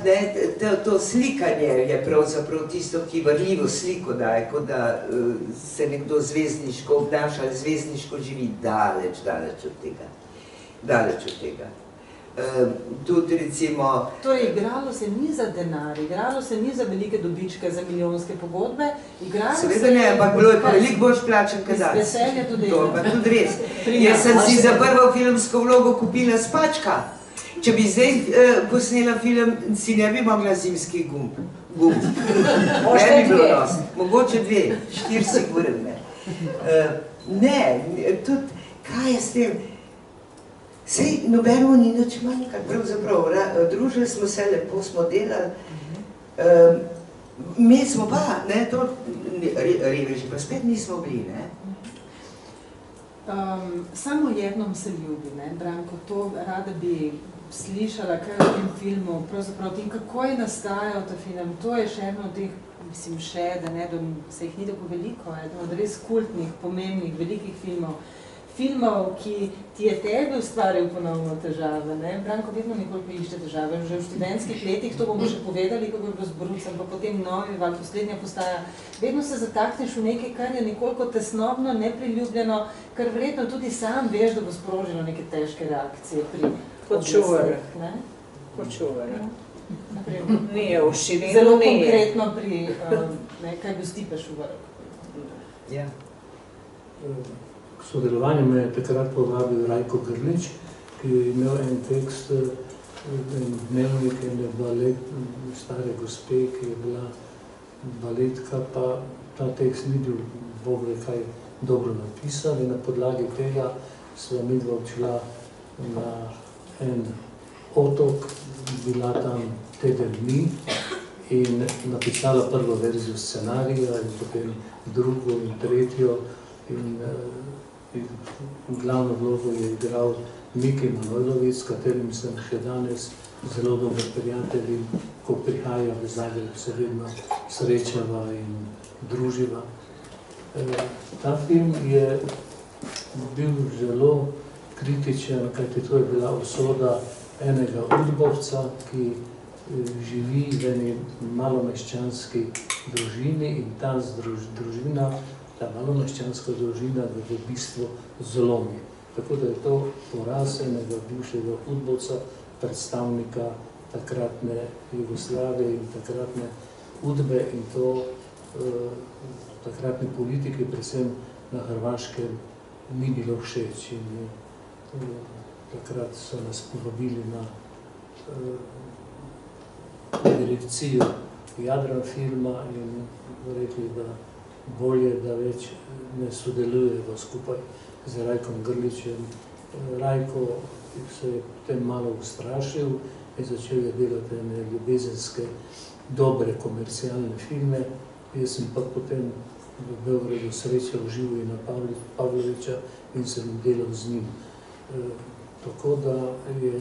to slikanje je pravzaprav tisto, ki varljivo sliko daje, kot da se nekdo zvezdniško obnaša ali zvezdniško živi, daleč od tega. Daleč od tega. Tudi recimo... Torej, igralo se ni za denar, igralo se ni za velike dobičke, za milijonske pogodbe, igralo se... Seveda ne, ampak bilo je pa veliko boljš plačen kazalc. Veselje tudi. To pa tudi res. Jaz sem si za prvo filmsko vlogo kupila spačka. Če bi zdaj posnela film, si ne bi mogla zimskih gumb. Ne bi bilo nositi. Mogoče 2, 4 sigurno ne. Ne, tudi, kaj je s tem? Sej nobeno ni nič manjkrat, pravzaprav, družili smo se, lepo smo delali, mi smo pa, ne, to reveži pa spet nismo bili, ne. Samo jednom se ljubi, ne, Branko, to rada bi slišala, kaj v tem filmu, pravzaprav tem, kako je nastajal ta film, to je še eno od teh, mislim še, da ne, se jih ni tako veliko, eno od res kultnih, pomembnih, velikih filmov, ki ti je tebi ustvaril ponovno težave, ne? Branko vedno nekoliko išče težave, že v študentskih letih, to bomo še povedali, kako je bilo z Brucem, pa potem novi val, poslednja postaja, vedno se zatakneš v nekaj, kar je nekoliko tesnobno, nepriljubljeno, kar verjetno tudi sam veš, da bo sprožilo neke težke reakcije pri oblastih, ne? Kot Čuvara. Nije v širinu, zelo konkretno pri, kaj bo Stipe Šuvarok. Ja. K sodelovanju me je takrat povabil Rajko Grlič, ki je imel en tekst, en dnevnik, ene balet, stare gospe, ki je bila baletka, pa ta tekst ni bil Bog ve kaj dobro napisan in na podlagi tega sva midva odšla na en otok, bila tam teden dni in napisala prvo verzijo scenarija in potem drugo in tretjo in glavno vlogo je igral Miki Manojlović, s katerim sem še danes zelo dober prijatelj in ko prihaja v Zagreb, se vedno srečava in druživa. Ta film je bil zelo kritičen, kajti to je bila usoda enega udbovca, ki živi v eni malomeščanski družini in ta družina, ta malomeščanska družina v bistvu zlomi. Tako da je to poraz enega bivšega udbovca, predstavnika takratne Jugoslavije in takratne udbe in to takratni politiki, predvsem na Hrvaškem, ni bilo všeč. In takrat so nas povabili na direkcijo Jadran filma in rekli, da bolje, da več ne sodelujemo skupaj z Rajkom Grlićem. Rajko se je potem malo ustrašil in začel je delati ene ljubezenske, dobre komercialne filme. Jaz sem pa potem v Beogradu srečal Živojina Pavlovića in sem delal z njim. Tako da je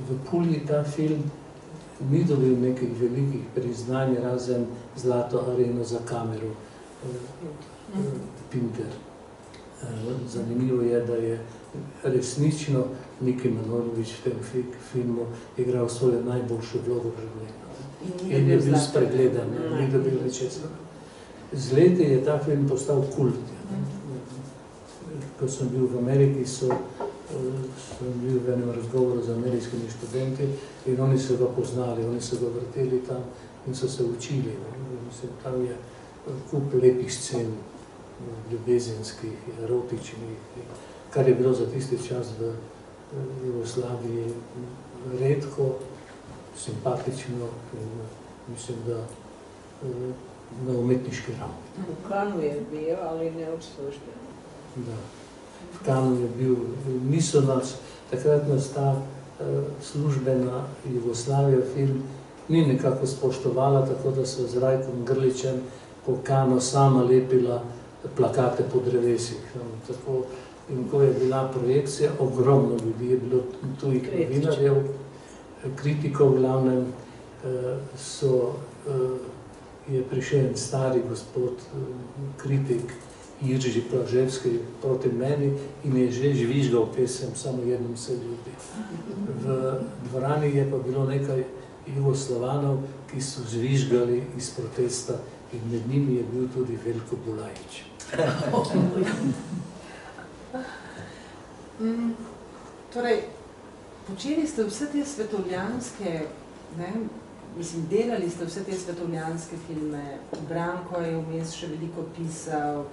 v Pulji ta film ni dobil nekih velikih priznanj, razen Zlato areno za kamero Pinter. Zanimivo je, da je resnično Miki Manojlović v tem filmu igral svojo najboljšo vlogo v življenju. In je bil spregledan, ni dobil ničesar. Z leti je ta film postal kult. Ko sem bil v Ameriki, sem bil v enem razgovoru z ameriškimi študenti in oni so ga poznali, oni so ga vrteli tam in so se učili. Tam je kup lepih scen, ljubezenskih, erotičnih, kar je bilo za tisti čas v Jugoslaviji redko, simpatično in mislim, da na umetniški ravni. V Kanu je bil, ali ne od službe. Da. V Kanu je bil, niso nas, takrat nas ta službena Jugoslavija film ni nekako spoštovala, tako da so z Rajkom Grlićem po Kanu sama lepila plakate po drevesih. In ko je bila projekcija, ogromno ljudi je bilo tujih novinarjev, kritikov v glavnem, je prišel en stari gospod, kritik Jirži Plaževski proti meni in je že žvižgal pesem Samo jednom se ljubi. V dvorani je pa bilo nekaj Jugoslovanov, ki so žvižgali iz protesta in med njimi je bil tudi Veljko Bulajić. Torej, počeli ste vse te svetovljanske, mislim, delali ste vse te svetovljanske filme, Branko je vmes še veliko pisal,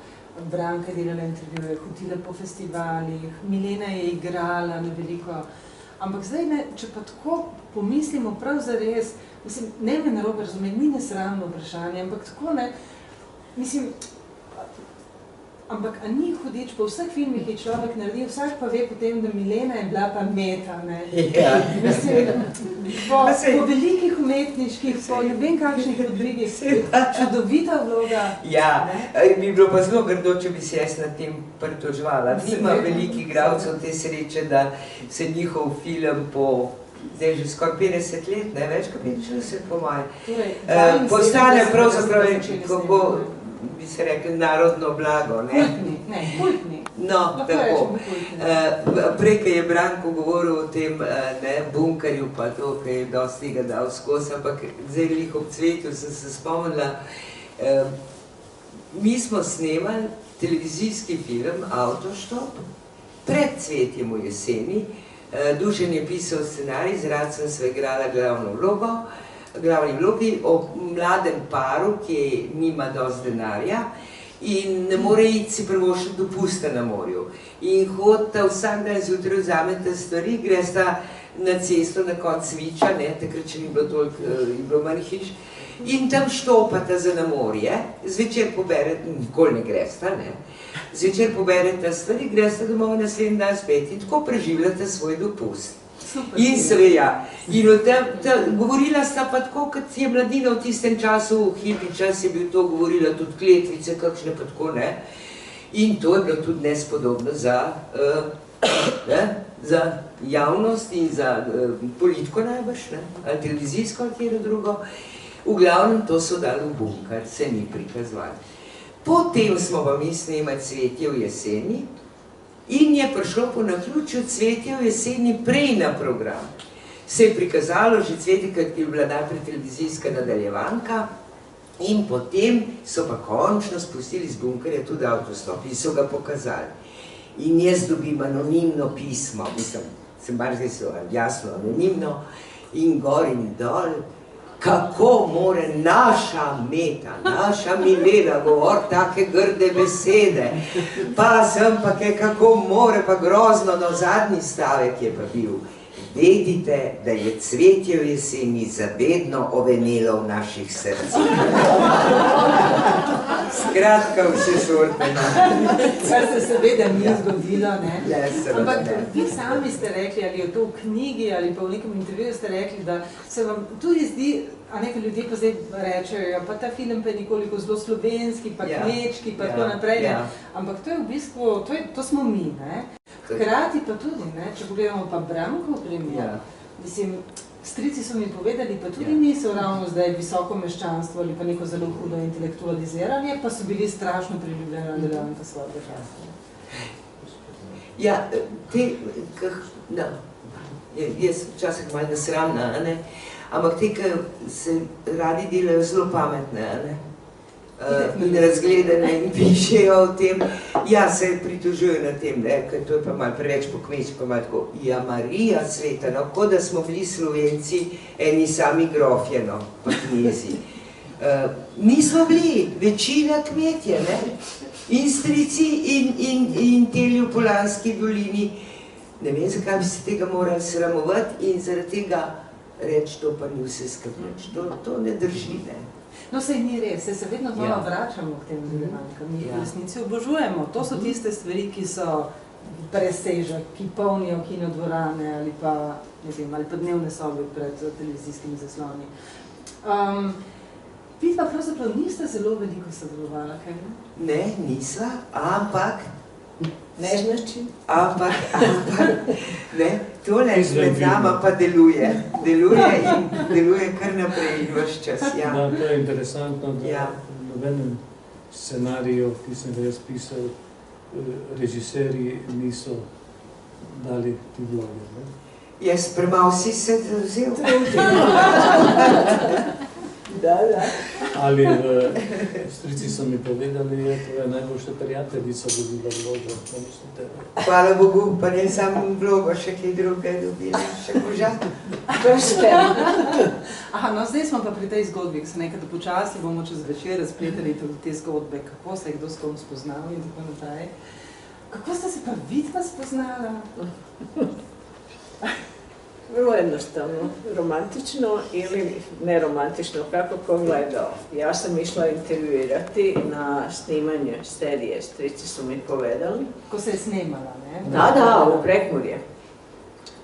Branka je delala intervjuje, hodila po festivalih, Milena je igrala na veliko, ampak zdaj, če pa tako pomislimo prav zares, mislim, ne me narobe razumeti, ni nesramno vprašanje, ampak tako ne, mislim, ampak a ni hudič, po vseh filmih je človek naredil, vsak pa ve potem, da Milena je bila pa meta, ne? Ja. Mislim, po velikih umetniških, po ne vem kakšnih podvigih, čudovita vloga. Ja, bi bilo pa zelo grdo, če bi se jaz nad tem pritoževala. Nima velikih igralcev te sreče, da se njihov film po zdaj že skoraj 50 let, ne več kot 50 po moje, postane pravzaprav, kako bi se rekli, narodno blago. Kultni. No, tako. Prej, ko je Branko govoril o tem bunkerju, pa to, ko je dosti ga dal skozi, ampak zdaj lih ob cvetju sem se spomnila, mi smo snemali televizijski film Avtoštop pred Cvetjem v jeseni. Dušan je pisal scenarij, zaradi sem se igrala glavni vlogi o mladem paru, ki nima dosti denarja in ne more iti si privoščiti dopusta na morju. In hodita vsak dan zjutraj, vzamete stvari, gresta na cesto na konc Viča, takrat še ni bilo toliko, je bilo manj hiš, in tam štopata za na morje, zvečer poberete, nikoli ne gresta, zvečer poberete stvari, gresta domov naslednji dan spet in tako preživljate svoj dopust. In seveda, govorila sta pa tako, kot je mladina v tistem času, hipi čas je bil to, govorila tudi kletvice, kakšne pa tako, in to je bilo tudi nespodobno za javnost in za politiko najbrž, ali televizijsko ali kjero drugo. V glavnem to so dali v bunker, se ni prikazovali. Potem smo pa mi snemali Cvetje v jeseni, in je prišlo po naključju Cvetje v jeseni prej na program. Se je prikazalo že Cvetje, kot je bila najprej televizijska nadaljevanka, in potem so pa končno spustili z bunkerja tudi Avtostop in so ga pokazali. In jaz dobim anonimno pismo, mislim, sem bar zdaj so jasno anonimno, in gor in dol, kako more naša Meta, naša Milena govori take grde besede, pa sem pa kako more, pa grozno, no zadnji stavek je pa bil. Vedite, da je cvetje v jeseni zavedno ovenelo v naših srcih. Skratka, vse sorte. Kar se seveda ni zgodilo, ne? Ne, seveda Ampak ne. vi sami ste rekli, ali je to v knjigi, ali pa v nekem intervjuju ste rekli, da se vam tudi zdi, a nekaj ljudje pa zdaj rečejo, pa ta film pa je nekoliko zelo slovenski, pa kmečki, pa tako naprej, ne? Ampak to je v bistvu, to smo mi, ne? Hkrati pa tudi, ne? Če pogledamo pa Brankov primer, mislim, strici so mi povedali, pa tudi niso ravno zdaj visoko meščanstvo ali pa neko zelo hudo intelektualiziranje, pa so bili strašno priljubljeni nadaljevanka svojega časa. Ja, jaz včasih malo nesramna, ne? Ampak te, ki se radi delajo zelo pametne, ne? In razgledane in pišejo o tem, ja, se pritožujejo na tem, ne, ker to je pa malo preveč po kmečku, pa malo tako, ja, Marija sveta, no, kot da smo bili Slovenci eni sami grofje, no, pa knezi. Nismo bili, večina kmetje, ne, in strici in teli v Polanski dolini. Ne vem, zakaj bi se tega morali sramovati in zaradi tega reči, to pa ni vse skrbnič, to ne drži, ne. No, sej ni res, se vedno znova vračamo k tem nadaljevankam, mi v resnici obožujemo. To so tiste stvari, ki so presežek, ki polnijo kinodvorane ali pa, ne vem, ali pa dnevne sobe pred televizijskimi zasloni. Vi pa pravzaprav niste zelo veliko sodelovala, kaj ne? Ne, nisva, ampak Ne znači? Ampak, ne, tole med nama pa deluje in deluje kar naprej in vse čas, ja. Da, to je interesantno, da v nobenem scenariju, ki sem ga jaz pisal, režiserji niso dali ti vloge, ne? Jaz premalo si se vzel. Da. Ali strici so mi povedali, je tvoja najboljša prijateljica dobila vlogo, to mislite? Hvala Bogu, pa ne sam vlogo, še kaj druge dobila, še koža. Aha, no zdaj smo pa pri tej zgodbi, ki se nekaj počasi bomo čez večer razpletali tudi te zgodbe, kako se je kdo s kom spoznal in tako naprej. Kako ste se pa vidva spoznala? Vrlo jednostavno, romantično ili neromantično, kako ko gledao. Ja sam išla intervjuirati na snimanje serije, strici su mi povedali. Ko se je snimala, ne? Da, u Prekmurje.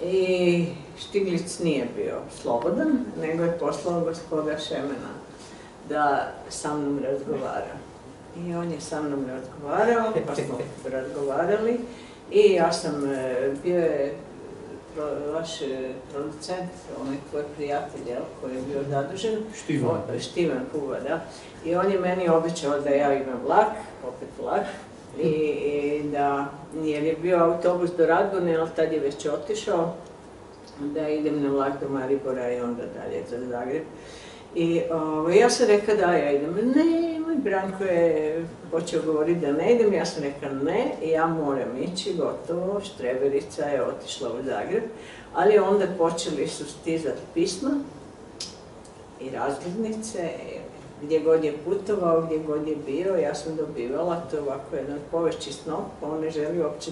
I Štiglic nije bio slobodan, nego je poslao gospoda Šemena da sa mnom razgovara. I on je sa mnom razgovarao, pa smo razgovarali i ja sam bio je vaš producent, onaj tvoj prijatelj, koji je bio zadužen. Štivan Kuba, da. I on je meni obećao da ja imam vlak, opet vlak, i da, jer je bio autobus do Radgone, ali tad je već otišao, da idem na vlak do Maribora i onda dalje za Zagreb. I ja sam rekla da ja idem, ne, moj Branko je počeo govoriti da ne idem, ja sam rekla ne, ja moram ići, gotovo, Štreberica je otišla u Zagreb, ali onda počeli su stizati pisma i razglednice, gdje god je putovao, gdje god je bio, ja sam dobivala, to je ovako jedan poveći snop, on ne želi uopće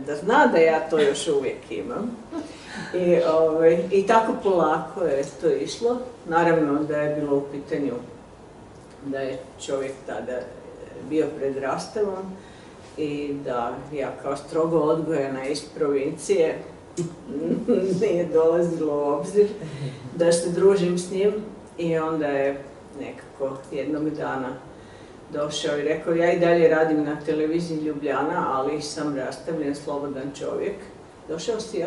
da zna da ja to još uvijek imam. I tako polako je to išlo. Naravno da je bilo u pitanju da je čovjek tada bio pred rastavom i da ja kao strogo odgojena iz provincije nije dolazilo u obzir da se družim s njim i onda je nekako jednog dana došao i rekao ja i dalje radim na televiziji Ljubljana, ali sam rastavljen, slobodan čovjek. Došao si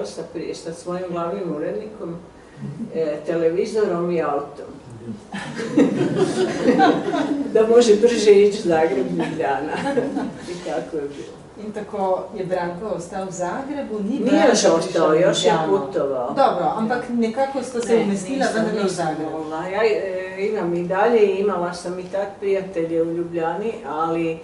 sa svojim glavnim urednikom, televizorom i autom. Da može brže ići Zagreb Ljubljana. I tako je bilo. In tako je Branko ostal v Zagrebu, Nije još ostao, još je putovao. Dobro, ampak nekako ste se umestila vendar v Zagrebu. Ja imam i dalje i imala sam i tad prijatelje u Ljubljani, ali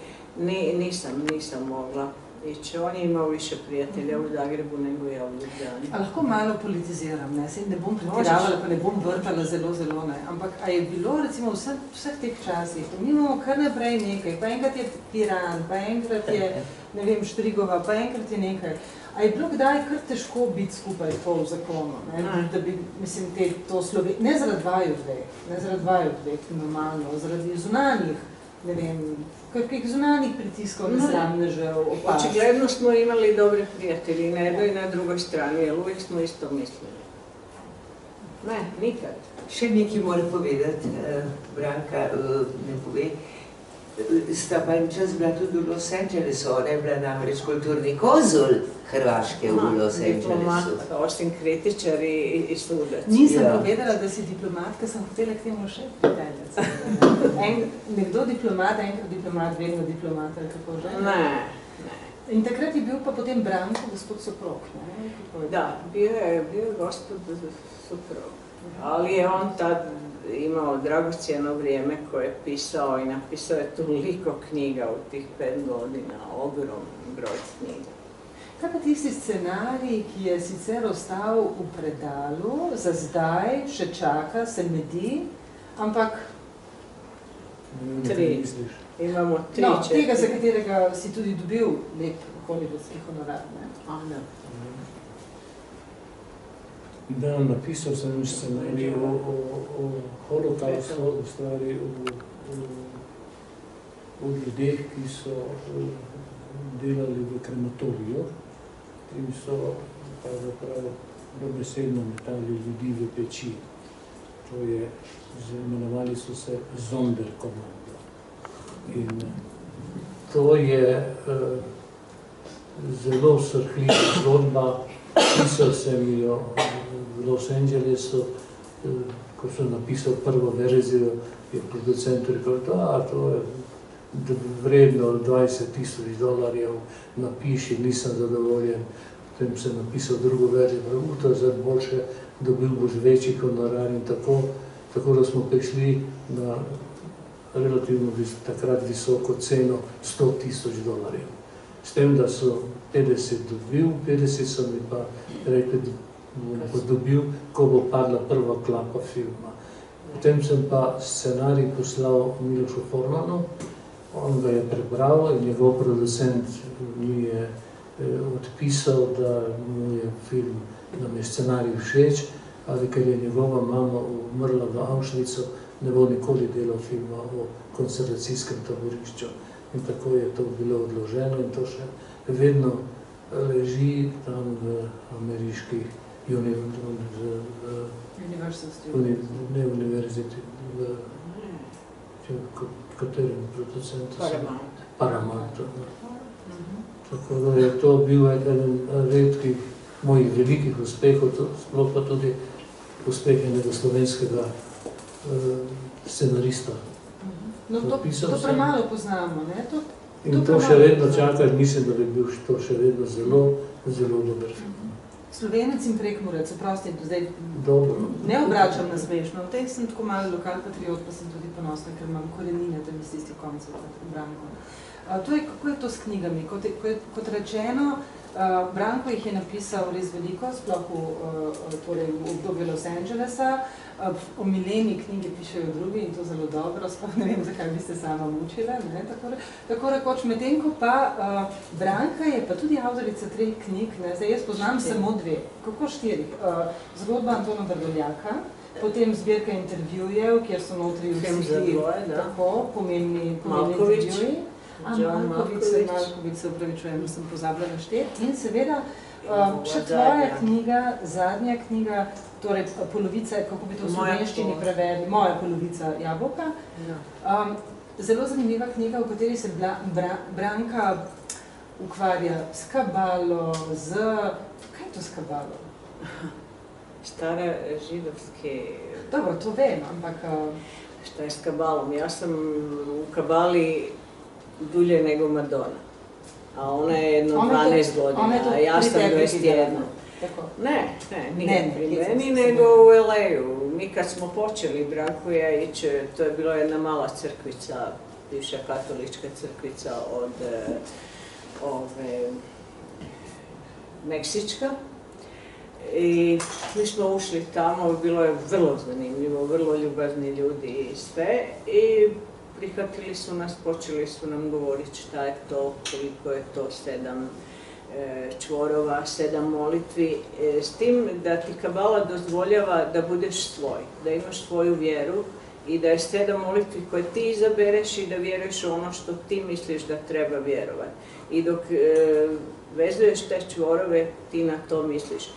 nisam mogla. ići. On je imao više prijatelja u Zagrebu nego ja u Ljubljani. A lahko malo politiziram, ne? Saj ne bom pretiravala, pa ne bom vrtala zelo, ne. Ampak, a je bilo recimo v vseh teh časih, mi imamo kar naprej nekaj, pa enkrat je Piran, pa enkrat je, ne vem, Štrigova, pa enkrat je nekaj. A je bilo kdaj kar težko biti skupaj po zakonu, ne? Da bi, mislim, ne zaradi vaju dveh, normalno, zaradi zunanjih, ne vem, kakvih zunanjih pritiskov, nesramnežev, opažb. Očigledno smo imali dobre prijatelji na jednoj i na drugoj strani, jer uvijek smo isto mislili. Ne, nikad. Še nekaj mora povedati, Branka ne pove. Sta pa en čas bila tudi v Los Angelesu, ona je bila namreč kulturni konzul Hrvaške v Los Angelesu. Diplomat, osim kritičar i sudac. Nisem povedala, da si diplomatka, sem hotela k temu še pripeljati. Nekdo diplomat, enkrat diplomat, vedno diplomat, ali kako že? Ne. In takrat je bil pa potem Branko, gospod Soprog, ne? Da, bio je gospod Soprog. Ali je on tad imao dragocjeno vrijeme koje je pisao i napisao je toliko knjiga u tih 5 godina, ogroman broj knjiga. Kaj pa tisti scenarij, ki je sicer ostal v predalu, za zdaj še čaka, se medi, ampak... 3. Imamo 3 No, tega, za katerega si tudi dobil lep hollywoodski honorar, ne? Ne. Da, napisal sem scenarij o holokaustu, v stvari o ljudeh, ki so delali v krematoriju in so pravzaprav dobesedno metali ljudi v peči. To je, imenovali so se Sonderkommando. In to je zelo srhljiva zgodba. Pisal sem jo v Los Angelesu, ko sem napisal prvo verzijo, je producent rekel, da to je vredno $20,000, napiši, nisem zadovoljen. Potem sem napisal drugo verzijo, to je zdaj boljše, dobil boš večji honorar in tako da smo prišli na relativno takrat visoko ceno $100,000. S tem, da so 50 dobil, 50 so mi pa rekli, da bom dobil, ko bo padla prva klapa filma. Potem sem pa scenarij poslal Milošu Formanu, on ga je prebral in njegov producent mi je odpisal, da mu je film, da mi je scenarij všeč, ali ker je njegova mama umrla v Auschwitzu, ne bo nikoli delal filma o koncentracijskem taborišču. In tako je to bilo odloženo in to še vedno leži tam v ameriških univerziti, v katerem producentu sem? Paramountu. Tako da je to bil eden redkih mojih velikih uspehov, sploh pa tudi uspeh enega slovenskega scenarista. No, to premalo poznamo, ne? In to še vedno čaka, mislim, da bi bil to še vedno zelo, zelo dober film. Slovenec in Prekmurec, oprosti, zdaj ne obračam na smešno, v tej sem tako malo lokalpatriot, pa sem tudi ponosna, ker imam korenine tam iz tistih koncev, Branko. Kako je to s knjigami? Kot rečeno, Branko jih je napisal res veliko, sploh v obdobju Los Angelesa. Omiljeni knjigi pišejo drugi in to zelo dobro, sploh ne vem, zakaj bi se sama mučila, ne, tako rekoč. Medtem ko pa Branka je pa tudi avtorica 3 knjig, ne, zdaj jaz poznam samo 2, kako 4. Zgodba Antona Vrdoljaka, potem zbirka intervjujev, kjer so notri vsi tako pomembni intervjuji. Malkovic, se upravičujem, sem pozabila našteti. In seveda še tvoja knjiga, zadnja knjiga, torej polovica, kako bi to v slovenščini prevedli, moja polovica Jabolka. Zelo zanimiva knjiga, v kateri se Branka ukvarja s kabalo, kaj je to s kabalo? Stara židovski... Dobro, to vem, ampak... Šta je s kabalom? Ja sam u kabali dulje nego Madonna, a ona je jedno 12 godina, a ja sam 21. Ne, nije pri meni, nego u LA-u. Mi kad smo počeli, Branko i ja ići, to je bila jedna mala crkvica, bivša katolička crkvica od Meksička. I mi smo ušli tamo, bilo je vrlo zanimljivo, vrlo ljubazni ljudi i sve. I prihvatili su nas, počeli su nam govoriti šta je to, koliko je to 7 čvorova, 7 molitvi, s tim da ti kabala dozvoljava da budeš svoj, da imaš svoju vjeru i da je 7 molitvi koje ti izabereš i da vjeruješ u ono što ti misliš da treba vjerovati. I dok vezuješ te čvorove, ti na to misliš.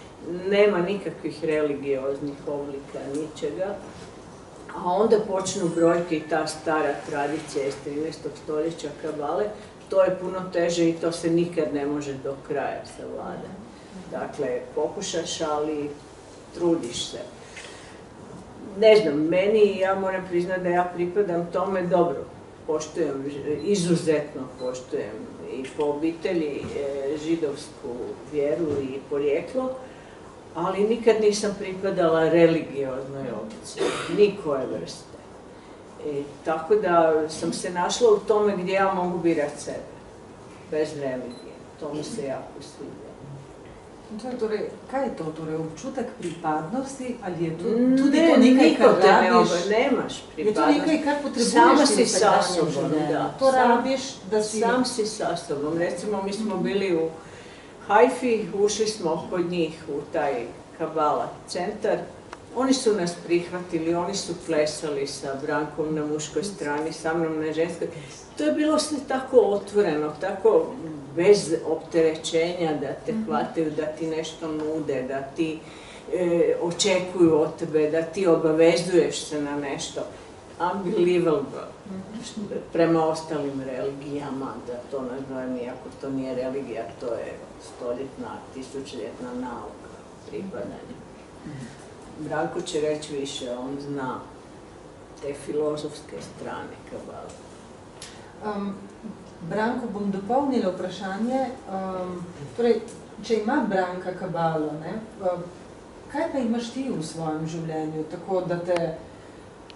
Nema nikakvih religioznih oblika, ničega. A onda počnu brojke i ta stara tradicija iz 13. stoljeća kabale, to je puno teže i to se nikad ne može do kraja savladati. Dakle, pokušaš, ali trudiš se. Ne znam, meni, ja moram priznati da ja pripadam tome dobro. Poštujem, izuzetno poštujem i po obitelji židovsku vjeru i porijeklo, ali nikad nisam pripadala religioznoj opciji, nikoje vrste. Tako da sam se našla u tome gdje ja mogu birati sebe, bez religije. To mi se jako sviđa. Kaj je to? Torej, občutek pripadnosti ali je tudi to nekaj, kar rabiš? Nemaš pripadnosti. Je to nekaj, kar potrebuješ sama si sa sobom, da. To rabiš da si... Sam si sa sobom. Recimo, mi smo bili u Haifi, ušli smo kod njih u taj kabala centar. Oni su nas prihvatili, oni su plesali sa Brankom na muškoj strani, sa mnom na ženskoj. To je bilo sve tako otvoreno, tako bez opterećenja da te hvataju, da ti nešto nude, da ti očekuju od tebe, da ti obavezuješ se na nešto. Unbelievable. Prema ostalim religijama, da to nazovem, iako to nije religija, to je stoljetna, tisućljetna nauka, pripadanje. Branko će reći više, on zna te filozofske strane kabale. Branko, bom dopolnila vprašanje. Torej, če ima Branka kabalo, kaj pa imaš ti v svojem življenju, tako da te,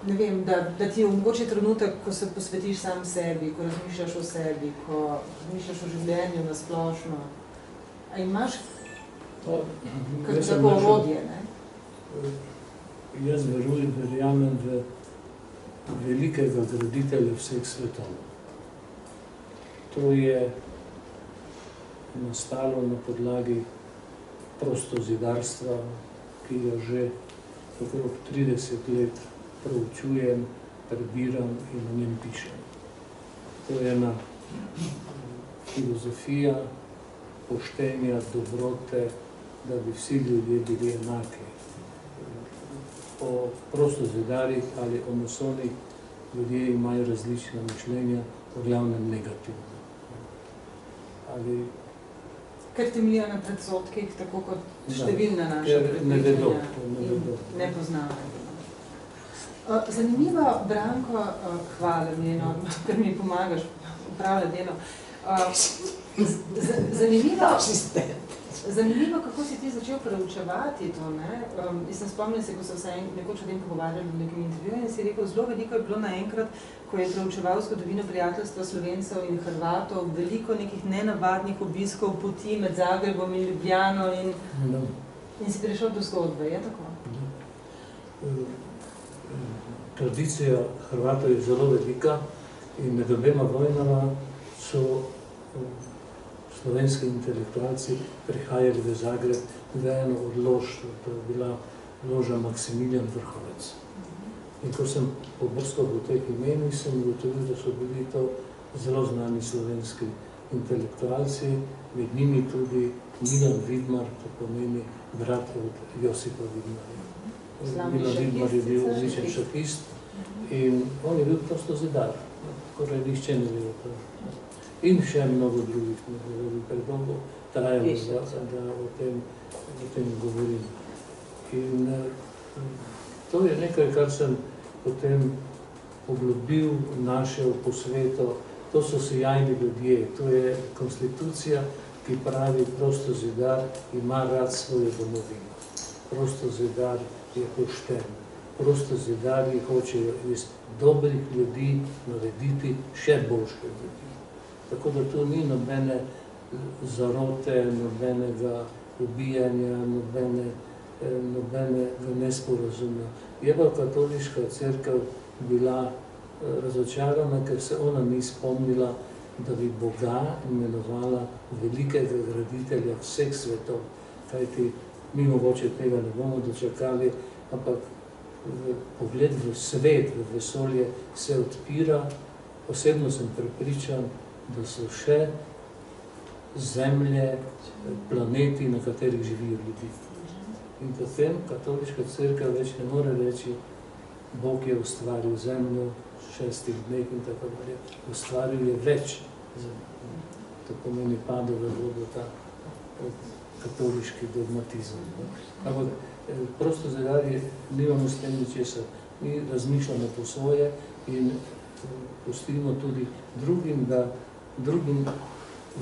ne vem, da ti je mogoče trenutek, ko se posvetiš sam sebi, ko razmišljaš o sebi, ko razmišljaš o življenju na splošno. A imaš kako orodje, ne? Jaz verjamem v velikega graditelja vseh svetov. To je nastalo na podlagi prostozidarstva, ki jo že okrog 30 let proučujem, prebiram in o njem pišem. To je ena filozofija poštenja, dobrote, da bi vsi ljudje bili enaki. O prostozidarjih ali o masonih ljudje imajo različna mišljenja, v glavnem negativno. Ker temeljijo na predsotkih, tako kot številna naša prepričanja in ne poznavajo. Zanimivo, Branko, hvala mi enormno, ker mi pomagaš upravljati delo. Zanimivo, kako si ti začel preučevati to, ne? Jaz sem spomnila se, ko so se nekoč o tem pogovarjali v nekem intervjuju in si rekel, zelo veliko je bilo naenkrat, ko je preučeval zgodovino prijateljstva Slovencev in Hrvatov, veliko nekih nenavadnih obiskov poti med Zagrebom in Ljubljano in si prišel do zgodbe, je tako? Tradicija Hrvatov je zelo velika in med obema vojnama so slovenski intelektualci prihajali v Zagreb v eno od lož, to je bila loža Maksimilijan Vrhovec. In ko sem pobrskal v teh imenih, sem ugotovil, da so bili to zelo znani slovenski intelektualci, med njimi tudi Milan Vidmar, to pomeni brat od Josipa Vidmarja. Milan Vidmar je bil odličen šahist in on je bil prosto zidar, skoraj nihče ne ve o tem. In še mnogo drugih, da bi predolgo trajalo, da o tem govorim. In to je nekaj, kar sem potem poglobil, našel po svetu. To so sijajni ljudje, to je konstitucija, ki pravi, prosto zidar ima rad svojo domovino. Prosto zidar je pošten. Prosto zidari hočejo iz dobrih ljudi narediti še boljše ljudi. Tako da tu ni nobene zarote, nobenega ubijanja, nobenega nesporazuma. Je pa katoliška cerkev bila razočarana, ker se ona ni spomnila, da bi Boga imenovala velikega graditelja vseh svetov. Kajti mi mogoče tega ne bomo dočakali, ampak pogled v svet, v vesolje se odpira. Osebno sem prepričan, da so še zemlje, planeti, na katerih živijo ljudi. In potem katoliška cerkev več ne more reči, Bog je ustvaril zemljo v 6 dneh in tako dalje. Ustvaril je več zemlje. To pomeni padel v vodo ta katoliški dogmatizem. Ampak prosto zaradi nimamo s tem ničesar. Mi razmišljamo po svoje in pustimo tudi drugim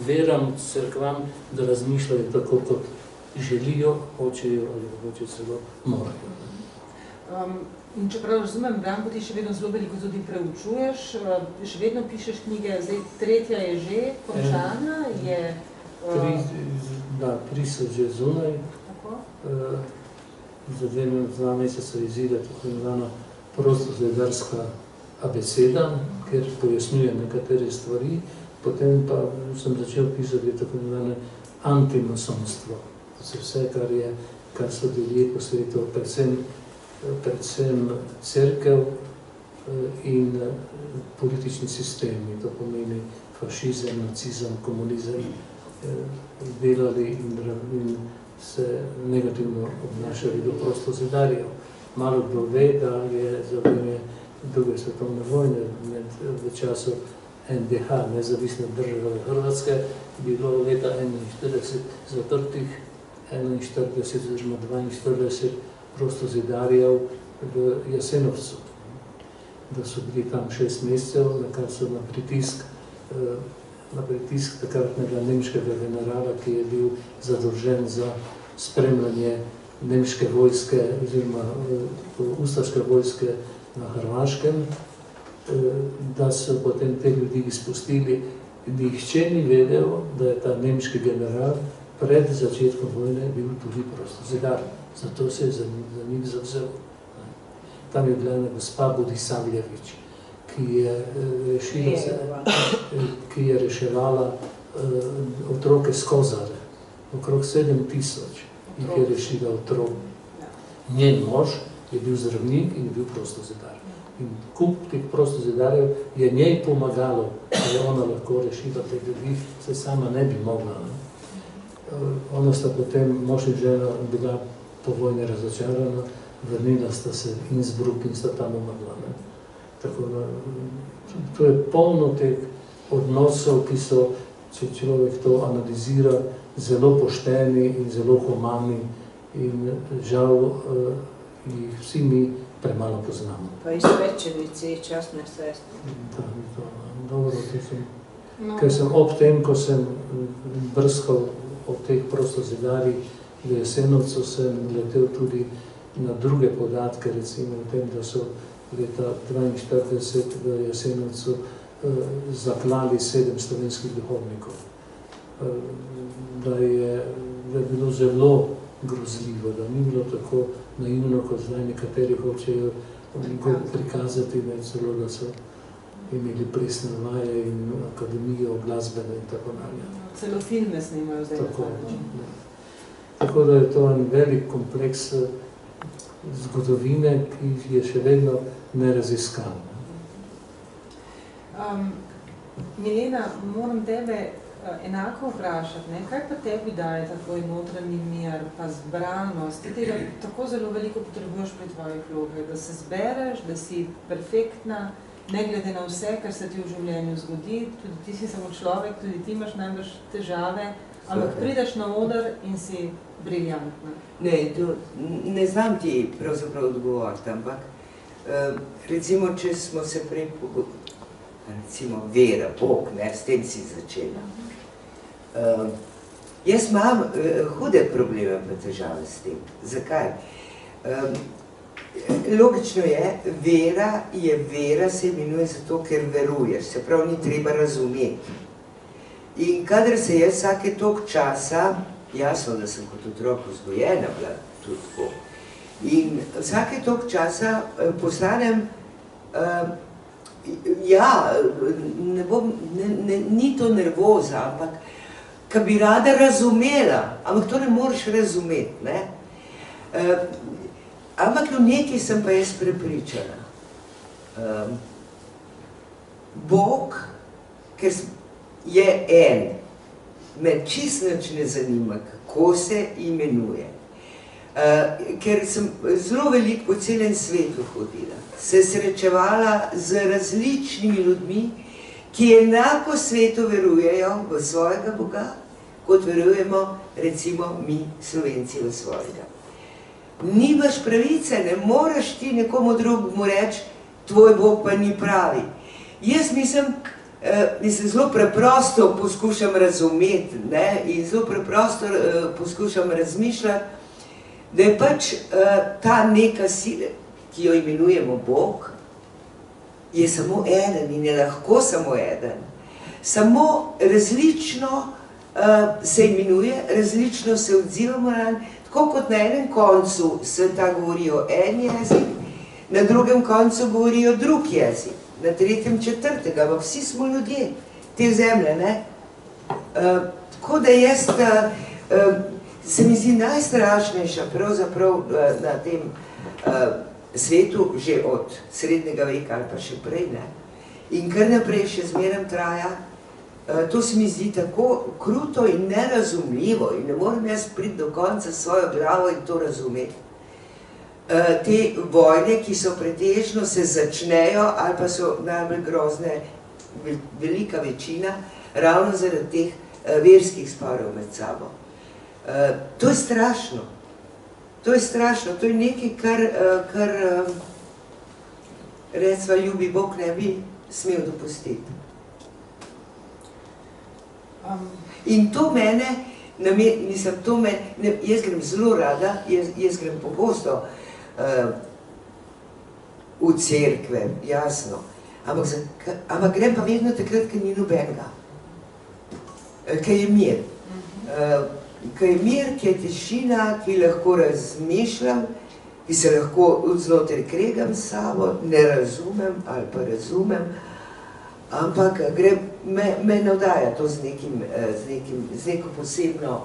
veram, cerkvam, da razmišljajo tako, kot želijo, hočejo ali hoče celo morajo. In čeprav razumem, Branko, ti še vedno zelo veliko tudi preučuješ, še vedno pišeš knjige, zdaj 3. je že končana, je... 3 so že zunaj. Za 2 meseca izide tako imenovana prostozedarska abeceda, kjer pojasnjujem nekatere stvari, potem pa sem začel pisati tako imenovane antimasonstvo. Vse, kar so ljudje po svetu, predvsem cerkev in politični sistemi, to pomeni fašizem, nacizem, komunizem, delali in se negativno obnašali do prostozedarjev. Malo kdo ve, da je za vreme Druge svetovne vojne v času NDH, nezavisne države Hrvatske, bilo leta 41 zatrtih 41 oziroma 42 prostozedarjev v Jasenovcu. Da so bili tam 6 mesecev, na kar so na pritisk takratnega nemškega generala, ki je bil zadolžen za spremljanje nemške vojske oziroma ustaške vojske na Hrvaškem, da so potem te ljudi izpustili. Nihče ni vedel, da je ta nemški general pred začetkom vojne bil tudi prostozedar. Zato se je za njih zavzel. Tam je bila ena gospa Budisavljević, ki je reševala otroke s Kozare. Okrog 7000 jih je rešila otrok. Njen mož je bil zdravnik in je bil prostozedar. In kup teh prostozedarjev je njej pomagalo, da je ona lahko rešila te ljudi, se sama ne bi mogla. Ona sta potem, mož in žena, bila po vojni razočarana, vrnila sta se v Innsbruck in sta tam umrla. Tako da, to je polno teh odnosov, ki so, če človek to analizira, zelo pošteni in zelo humani in žal jih vsi mi premalo poznamo. Pa i svećenici i časne sestre. Dobro, ker sem ob tem, ko sem brskal o teh prostozedarjih v Jasenovcu, sem letel tudi na druge podatke, recimo o tem, da so leta 1942 v Jasenovcu zaklali 7 slovenskih duhovnikov. Da je bilo zelo grozljivo, da ni bilo tako naivno, kot zdaj nekateri hočejo prikazati, celo da so imeli presne vaje in akademijo glasbene in tako dalje. Celo filme snimajo zdaj. Tako da je to en velik kompleks zgodovine, ki je še vedno neraziskan. Milena, moram tebe enako vprašati, kaj pa tebi daje ta tvoj notranji mir, pa zbranost? Ti tega tako zelo veliko potrebuješ pri tvojih vlogah, da se zbereš, da si perfektna, ne glede na vse, kar se ti v življenju zgodi, tudi ti si samo človek, tudi ti imaš najbrž težave, ampak prideš na oder in si briljantna. Ne znam ti pravzaprav odgovoriti, ampak recimo, če smo se prej recimo vera, Bog, s tem si začela. Jaz imam hude probleme pa težave s tem. Zakaj? Logično je, vera se imenuje zato, ker veruješ, se pravi, ni treba razumeti. In kadar se jaz vsake toliko časa, jasno, da sem kot otrok vzgojena bila tudi tako, in vsake toliko časa postanem, ni to nervoza, ampak ka bi rada razumela, ampak to ne moreš razumeti, ne? Ampak v nekaj sem pa jaz prepričana. Bog, ker je en, me čisto nič ne zanima, kako se imenuje. Ker sem zelo veliko po celem svetu hodila, se srečevala z različnimi ljudmi, ki enako svetu verujejo v svojega Boga, kot verujemo recimo mi Slovenci v svojega. Nimaš pravice, ne moreš ti nekomu drugemu reči, tvoj Bog pa ni pravi. Jaz mislim, zelo preprosto poskušam razumeti, ne, in zelo preprosto poskušam razmišljati, da je pač ta neka sila, ki jo imenujemo Bog, je samo eden in je lahko samo eden. Samo različno se imenuje, različno se odzivamo na njega, tako kot na enem koncu sveta govorijo en jezik, na drugem koncu govorijo drug jezik, na tretjem četrtega, ampak vsi smo ljudje te zemlje, ne? Tako da jaz se mi zdi najstrašnejša pravzaprav na tem svetu, že od srednjega veka ali pa še prej, ne? In kar naprej še zmeraj traja, to se mi zdi tako kruto in nerazumljivo in ne morem jaz priti do konca svojo glavo in to razumeti. Te vojne, ki so pretežno se začnejo ali pa so najbolj grozne, velika večina, ravno zaradi teh verskih sporov med sabo. To je strašno. To je strašno. To je nekaj, kar recimo ljubi Bog ne bi smel dopustiti. In to mene, jaz grem zelo rada, jaz grem pogosto v cerkve, jasno, ampak grem pa vedno takrat, ker ni nobenega, ker je mir. Ker je mir, ki je tišina, ki lahko razmišljam, ki se lahko znotraj kregam s sabo, ne razumem ali pa razumem, ampak me navdaja to z neko posebno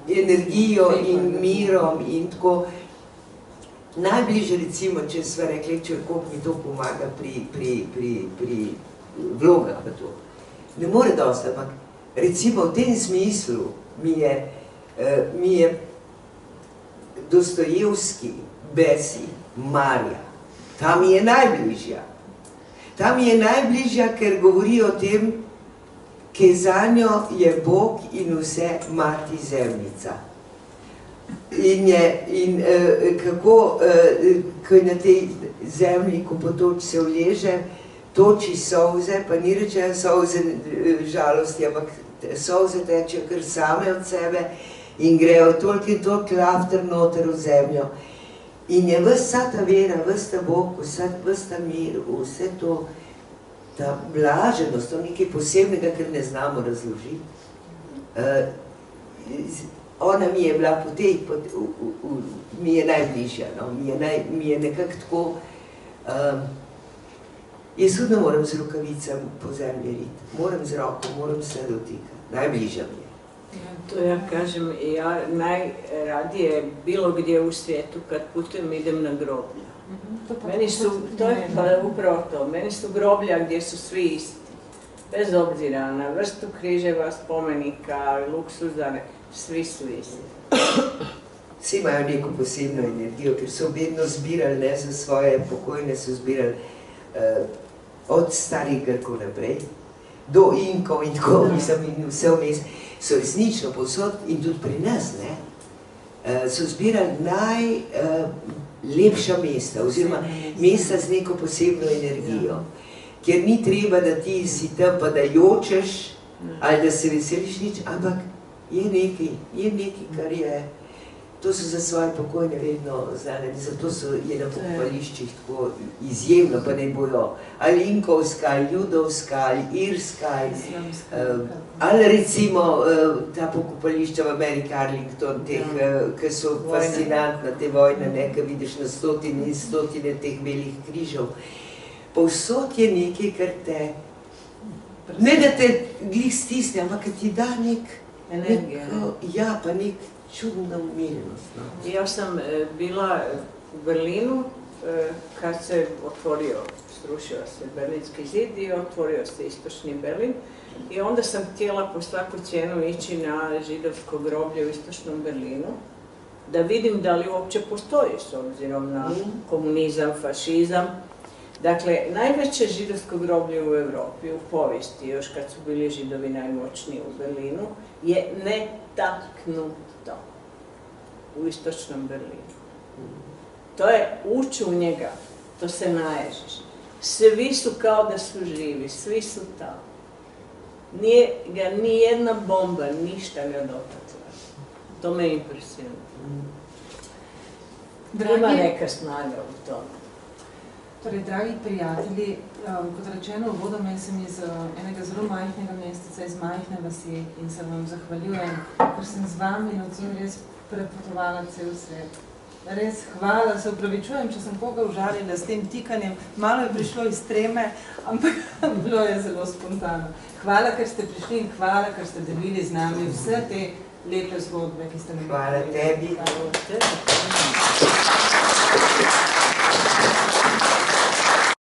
energijo in mirom in tako. Najbližje recimo, če sva rekli, če koliko mi to pomaga pri vlogah v to. Ne more dosti, ampak recimo v tem smislu mi je Dostojevski besi Marja. Ta mi je najbližja. Ta mi je najbližja, ker govori o tem, ki zanjo je Bog in vse mati zemljica. In kako, ko je na tej zemlji, ko potoč se uleže, toči solze, pa ni rečeno solze žalosti, ampak solze tečejo kar same od sebe in grejo toliko in toliko lafter noter v zemljo. In je vsa ta vera, vsa ta Bog, vsa ta mir, vse to, ta blaženost, to nekaj posebnega, ker ne znamo razložiti. Ona mi je bila po tej, mi je najbližja, mi je nekako tako, jaz tudi ne moram z rokavicami po zemlji riti, moram z roko, moram se dotikati, najbližja mi je. To ja kažem, ja najradije bilo gdje u svijetu kad putujem idem na groblja. Meni su, to je pa upravo to, meni su groblja gdje su svi isti. Bez obzira na vrstu križeva, spomenika, luksuzane, svi su isti. Vsi imajo neko posebno energijo, ker so vedno zbirali, ne za svoje pokojne, so zbirali od starih Grkov naprej, do Inkov in tako, mislim, in vse vmes, so resnično povsod in tudi pri nas, ne, so zbirali najlepša mesta, oziroma mesta z neko posebno energijo, kjer ni treba, da ti si tam pa da jočeš ali da se veseliš nič, ampak je nekaj, kar je, to so za svoje pokojne vedno znane, zato je na pokopališčih tako izjemno, pa ne bojo ali inkovska, ali judovska, ali irska, ali recimo ta pokopališča v Ameriki, Arlington, ki so fascinantna, te vojne, ki vidiš na stotine in stotine teh belih križev. Povsod je nekaj, kar te, ne da te glih stisne, ampak ti da pa nek čudna umirjenost. Ja sam bila u Berlinu kad se srušio se Berlinski zid i otvorio se istočni Berlin. I onda sam htjela po svaku cijenu ići na židovsko groblje u istočnom Berlinu, da vidim da li uopće postoji s obzirom na komunizam, fašizam. Dakle, najveće židovsko groblje u Europi, u povijesti, još kad su bili židovi najmoćniji u Berlinu, je netaknuto u istočnom Berlinu. To je ući u njega, to se naježiš. Svi su kao da su živi, svi su tamo. Nije ga ni jedna bomba, ništa ne dotakla. To me impresionira. Ima neka snaga u tome. Torej, dragi prijatelji, kot rečeno, uvodoma sem iz enega zelo majhnega mesteca, iz majhne vasi in se vam zahvaljujem, ker sem z vami nocoj res prepotovala cel svet. Res hvala, se upravičujem, če sem koga užalila s tem tikanjem, malo je prišlo iz treme, ampak bilo je zelo spontano. Hvala, ker ste prišli in hvala, ker ste delili z nami vse te lepe zgodbe, ki ste nam Hvala tebi. Hvala tebi.